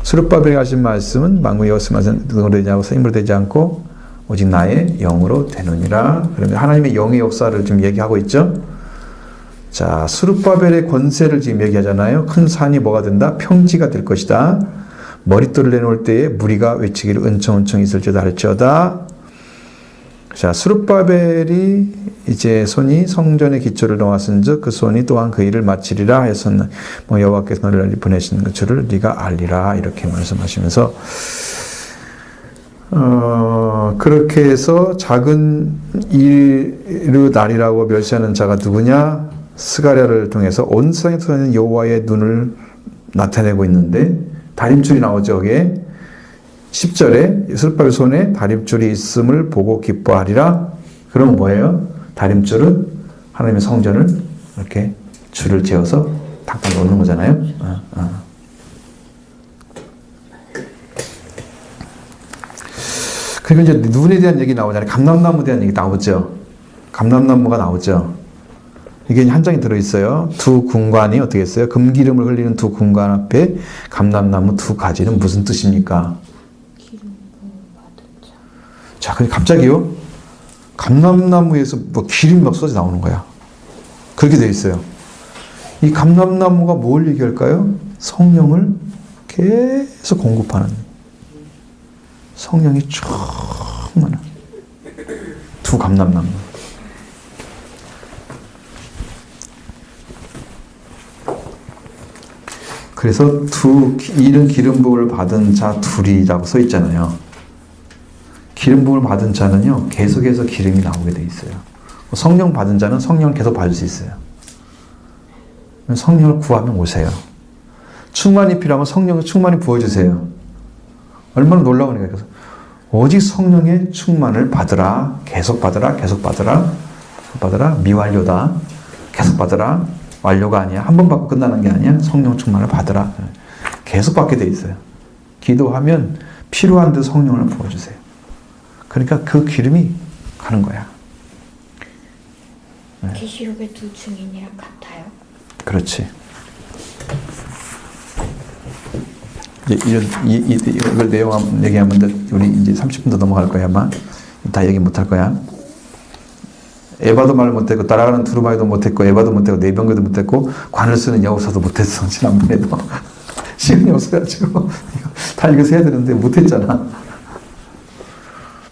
스룹바벨이 하신 말씀은 만군의 여호와께서 능으로 되지 않고 힘으로 되지 않고 오직 나의 영으로 되느니라. 그러면 하나님의 영의 역사를 지금 얘기하고 있죠. 자, 스룹바벨의 권세를 지금 얘기하잖아요. 큰 산이 뭐가 된다? 평지가 될 것이다. 머릿돌을 내놓을 때에 무리가 외치기를 은청은청 있을지어다 할지어다. 자, 스룹바벨이 이제 손이 성전의 기초를 놓았은즉 그 손이 또한 그 일을 마치리라 하였었나. 뭐 여호와께서 너를 보내신 것을 네가 알리라 이렇게 말씀하시면서 그렇게 해서 작은 일의 날이라고 멸시하는 자가 누구냐? 스가랴를 통해서 온 세상에 터지는 여호와의 눈을 나타내고 있는데 다림줄이 나오죠. 거기에 10절에 스룹바벨 손에 다림줄이 있음을 보고 기뻐하리라. 그러면 뭐예요? 다림줄은 하나님의 성전을 이렇게 줄을 지어서 탁탁 놓는 거잖아요. 그리고 이제 눈에 대한 얘기 나오잖아요. 감람나무에 대한 얘기 나오죠. 감람나무가 나오죠. 이게 한 장이 들어있어요. 두 군관이 어떻게 했어요? 금기름을 흘리는 두 군관 앞에 감람나무 두 가지는 무슨 뜻입니까? 자, 근데 갑자기요, 감람나무에서 뭐 기름이 막 쏟아져 나오는 거야. 그렇게 되어 있어요. 이 감람나무가 뭘 얘기할까요? 성령을 계속 공급하는, 성령이 충만한 두 감람나무. 그래서 이른 기름 부음을 받은 자 둘이라고 써 있잖아요. 기름 부음을 받은 자는요, 계속해서 기름이 나오게 돼 있어요. 성령 받은 자는 성령을 계속 받을 수 있어요. 성령을 구하면 오세요. 충만이 필요하면 성령을 충만히 부어주세요. 얼마나 놀라운 얘기예요. 그래서 오직 성령의 충만을 받으라. 계속 받으라. 계속 받으라. 계속 받으라. 미완료다. 계속 받으라. 완료가 아니야. 한 번 받고 끝나는 게 아니야. 성령 충만을 받으라. 계속 받게 돼 있어요. 기도하면 필요한 데 성령을 부어주세요. 그러니까 그 기름이 가는 거야. 계시록의 두 증인이랑 같아요. 그렇지. 이제 이걸 내용 얘기하면 우리 이제 30분도 넘어갈 거야 아마. 다 얘기 못할 거야. 에바도 말 못했고 따라가는 두루마리도 못했고 에바도 못했고 네병교도 못했고 관을 쓰는 여호사도 못했어. 지난번에도 시간이 없어가지고 다 읽어서 해야 되는데 못했잖아.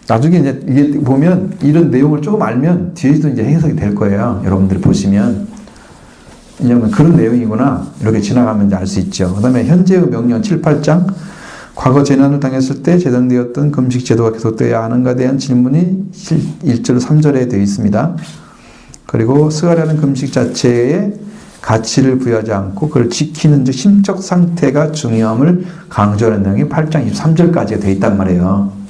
나중에 이제 이게 보면 이런 내용을 조금 알면 뒤에도 이제 해석이 될 거예요. 여러분들이 보시면. 왜냐하면 그런 내용이구나 이렇게 지나가면 이제 알 수 있죠. 그 다음에 현재의 명령 7, 8장 과거 재난을 당했을 때 제정되었던 금식 제도가 계속되어야 하는가에 대한 질문이 1절 3절에 되어 있습니다. 그리고 스가랴는 금식 자체에 가치를 부여하지 않고 그걸 지키는 즉 심적 상태가 중요함을 강조하는 내용이 8장 23절까지 되어 있단 말이에요.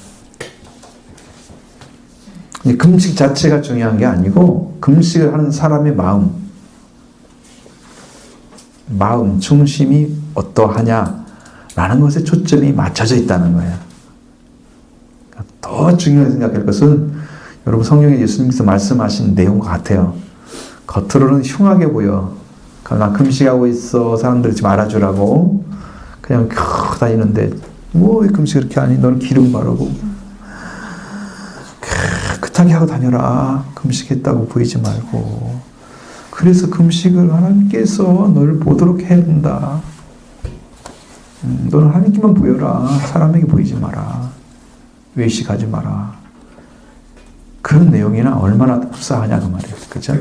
금식 자체가 중요한 게 아니고 금식을 하는 사람의 마음 중심이 어떠하냐라는 것에 초점이 맞춰져 있다는 거예요. 더 중요하게 생각할 것은 여러분 성령의 예수님께서 말씀하신 내용과 같아요. 겉으로는 흉하게 보여. 나 금식하고 있어. 사람들이 좀 알아주라고 그냥 다니는데 뭐 왜 금식 그렇게 하니? 너는 기름 바르고 깨끗하게 하고 다녀라. 금식했다고 보이지 말고. 그래서 금식을 하나님께서 너를 보도록 해야 된다. 너는 하나님께만 보여라. 사람에게 보이지 마라. 외식하지 마라. 그런 내용이나 얼마나 흡사하냐 그 말이에요. 그렇죠?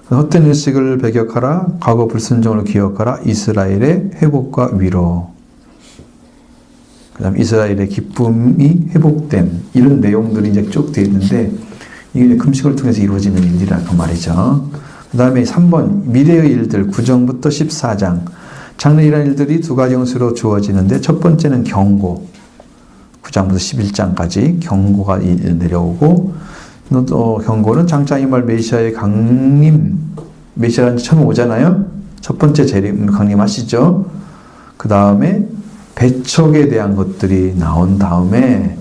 헛된 일식을 배격하라. 과거 불순종을 기억하라. 이스라엘의 회복과 위로. 그 다음 이스라엘의 기쁨이 회복됨. 이런 내용들이 이제 쭉 되어 있는데 이게 금식을 통해서 이루어지는 일이라고 말이죠. 그 다음에 3번 미래의 일들 9장부터 14장 장래이라는 일들이 두 가지 형식으로 주어지는데 첫 번째는 경고 9장부터 11장까지 경고가 내려오고 경고는 장차 임할 메시아의 강림 메시아가 처음 오잖아요. 첫 번째 강림하시죠. 그 다음에 배척에 대한 것들이 나온 다음에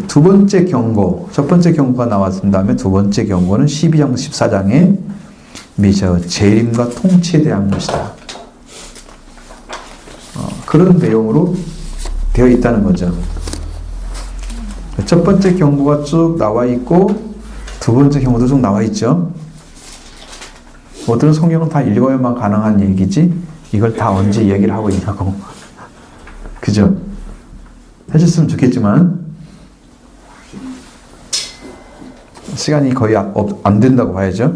두 번째 경고, 첫 번째 경고가 나왔은 다음에 두 번째 경고는 12장, 14장에 메시아의 재림과 통치에 대한 것이다. 그런 내용으로 되어 있다는 거죠. 첫 번째 경고가 쭉 나와 있고 두 번째 경고도 쭉 나와 있죠. 모든 성경은 다 읽어야만 가능한 얘기지 이걸 다 언제 얘기를 하고 있냐고. 그죠? 해줬으면 좋겠지만 시간이 거의 안 된다고 봐야죠.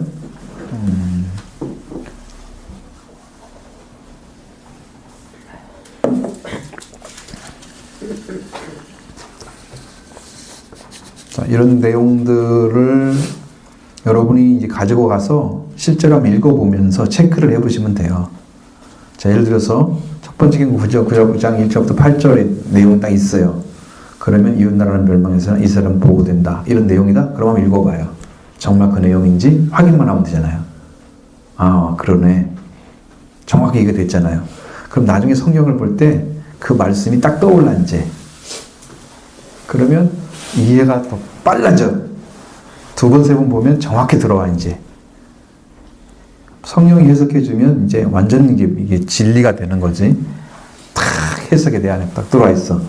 자, 이런 내용들을 여러분이 이제 가지고 가서 실제로 한번 읽어보면서 체크를 해보시면 돼요. 자, 예를 들어서 첫 번째 경우 9장 1절부터 8절의 내용이 딱 있어요. 그러면 이웃나라는 멸망해서는 이 사람 보호된다. 이런 내용이다? 그럼 한번 읽어봐요. 정말 그 내용인지 확인만 하면 되잖아요. 아, 그러네. 정확히 이게 됐잖아요. 그럼 나중에 성경을 볼 때 그 말씀이 딱 떠올라, 이제. 그러면 이해가 더 빨라져. 두 번, 세 번 보면 정확히 들어와, 이제. 성령이 해석해주면 이제 완전 이게 진리가 되는 거지. 탁 해석이 내 안에 딱 들어와 있어.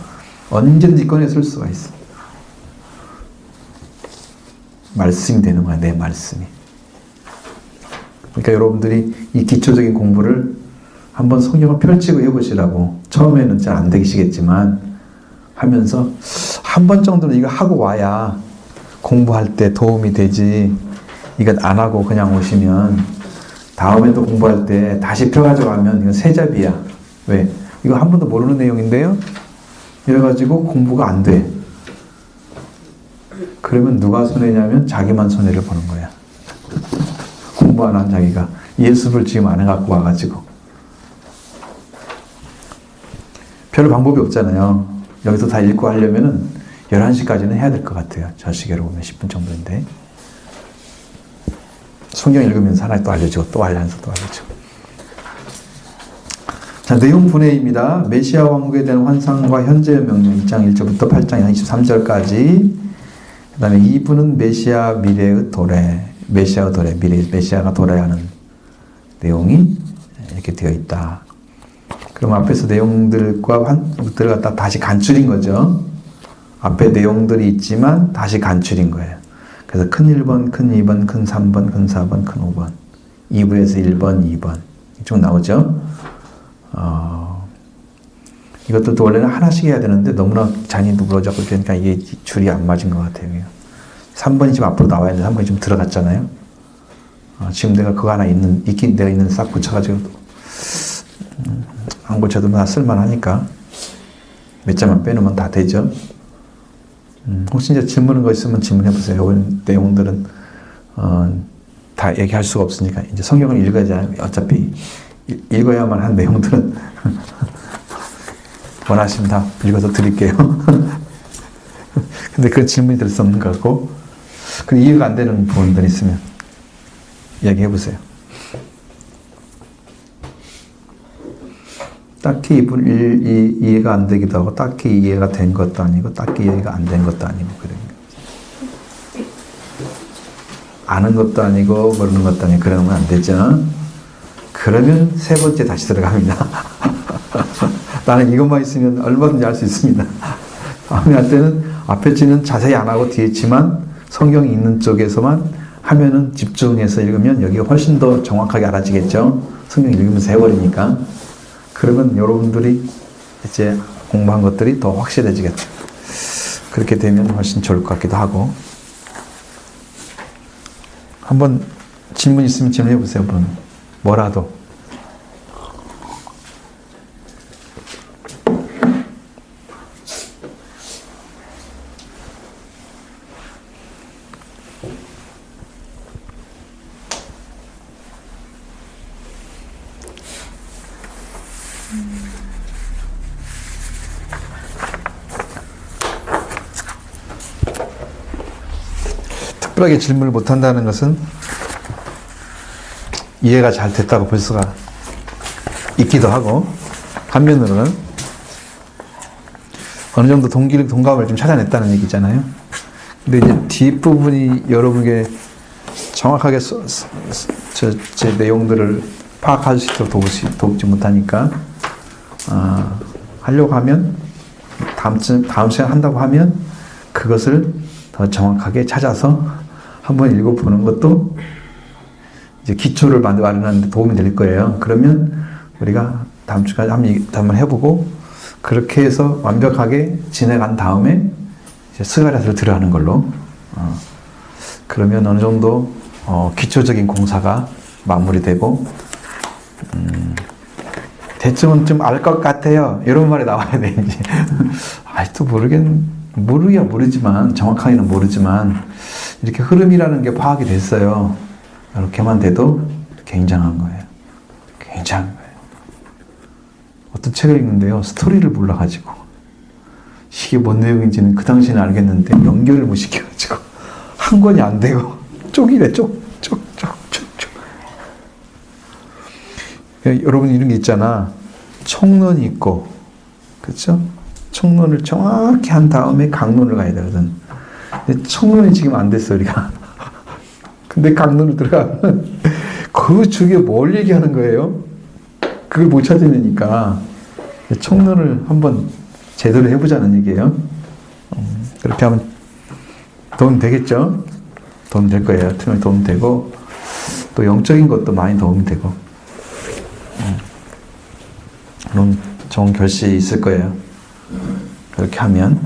언제든지 꺼내 쓸 수가 있어. 말씀이 되는 거야, 내 말씀이. 그러니까 여러분들이 이 기초적인 공부를 한번 성경을 펼치고 해보시라고. 처음에는 잘 안 되시겠지만 하면서 한 번 정도는 이거 하고 와야 공부할 때 도움이 되지. 이거 안 하고 그냥 오시면 다음에 또 공부할 때 다시 펴가지고 하면 이건 세잡이야. 왜? 이거 한 번도 모르는 내용인데요? 이래가지고 공부가 안 돼. 그러면 누가 손해냐면 자기만 손해를 보는 거야. 공부 안 한 자기가. 예습을 지금 안 해갖고 와가지고. 별 방법이 없잖아요. 여기서 다 읽고 하려면은 11시까지는 해야 될 것 같아요. 저 시계로 보면 10분 정도인데. 성경 읽으면서 하나 또 알려주고 또 알려서 또 알려주고. 자, 내용 분해입니다. 메시아 왕국에 대한 환상과 현재의 명령 2장 1절부터 8장 23절까지. 그 다음에 2부는 메시아 미래의 도래, 메시아의 도래, 메시아가 도래하는 내용이 이렇게 되어 있다. 그럼 앞에서 내용들과 들어갔다 다시 간추린 거죠. 앞에 내용들이 있지만 다시 간추린 거예요. 그래서 큰 1번, 큰 2번, 큰 3번, 큰 4번, 큰 5번. 2부에서 1번, 2번. 이쪽 나오죠. 이것도 원래는 하나씩 해야 되는데 너무나 잔인도 물어잡고 되니까 이게 줄이 안 맞은 것 같아요. 3번이 지금 앞으로 나와야 되는데 3번이 좀 들어갔잖아요. 지금 내가 그거 하나 내가 있는 싹 붙여가지고 안 고쳐도 다 쓸만하니까 몇 자만 빼놓으면 다 되죠. 혹시 이제 질문한 거 있으면 질문해보세요. 이런 내용들은 다 얘기할 수가 없으니까 이제 성경을 읽어야지. 어차피 읽어야만 한 내용들은 원하시면 다 읽어서 드릴게요. 근데 그런 질문이 될 수 없는 것 같고, 그 이해가 안 되는 부분들 있으면 이야기해보세요. 딱히 이해가 안 되기도 하고, 딱히 이해가 된 것도 아니고, 딱히 이해가 안 된 것도 아니고, 그런 거. 아는 것도 아니고, 모르는 것도 아니고, 그러면 안 되죠. 그러면 세 번째 다시 들어갑니다. 나는 이것만 있으면 얼마든지 할 수 있습니다. 다음에 할 때는 앞에 지는 자세히 안 하고 뒤에 지만 성경이 있는 쪽에서만 하면은 집중해서 읽으면 여기가 훨씬 더 정확하게 알아지겠죠. 성경 읽으면서 해버리니까. 그러면 여러분들이 이제 공부한 것들이 더 확실해지겠죠. 그렇게 되면 훨씬 좋을 것 같기도 하고. 한번 질문 있으면 질문해 보세요. 뭐라도. 특별하게 질문을 못한다는 것은 이해가 잘 됐다고 볼 수가 있기도 하고, 반면으로는 어느 정도 동감을 좀 찾아냈다는 얘기잖아요. 근데 이제 뒷부분이 여러분에게 정확하게 제 내용들을 파악할 수 있도록 돕지 못하니까, 하려고 하면, 다음 시간에 한다고 하면, 그것을 더 정확하게 찾아서 한번 읽어보는 것도 이제 기초를 마련하는 데 도움이 될 거예요. 그러면 우리가 다음 주까지 한번 해보고, 그렇게 해서 완벽하게 지내간 다음에 이제 스가랴서를 들어가는 걸로. 그러면 어느 정도 기초적인 공사가 마무리되고 대충은 좀 알 것 같아요. 이런 말이 나와야 돼 이제. 아직도 모르지만 정확하게는 모르지만 이렇게 흐름이라는 게 파악이 됐어요. 이렇게만 돼도 굉장한 거예요. 굉장한 거예요. 어떤 책을 읽는데요, 스토리를 몰라가지고 이게 뭔 내용인지는 그 당시에는 알겠는데 연결을 못 시켜가지고 한 권이 안 되고 쪽이래 쪽. 여러분 이런 게 있잖아. 총론이 있고, 그렇죠? 총론을 정확히 한 다음에 강론을 가야 되거든. 근데 총론이 지금 안 됐어 우리가. 근데 강론을 들어가면 그 주위에 뭘 얘기하는 거예요? 그걸 못 찾으니까 총론을 한번 제대로 해보자는 얘기예요. 그렇게 하면 도움 되겠죠? 도움 될 거예요. 틀면 도움 되고 또 영적인 것도 많이 도움이 되고 그런 좋은 결실이 있을 거예요. 그렇게 하면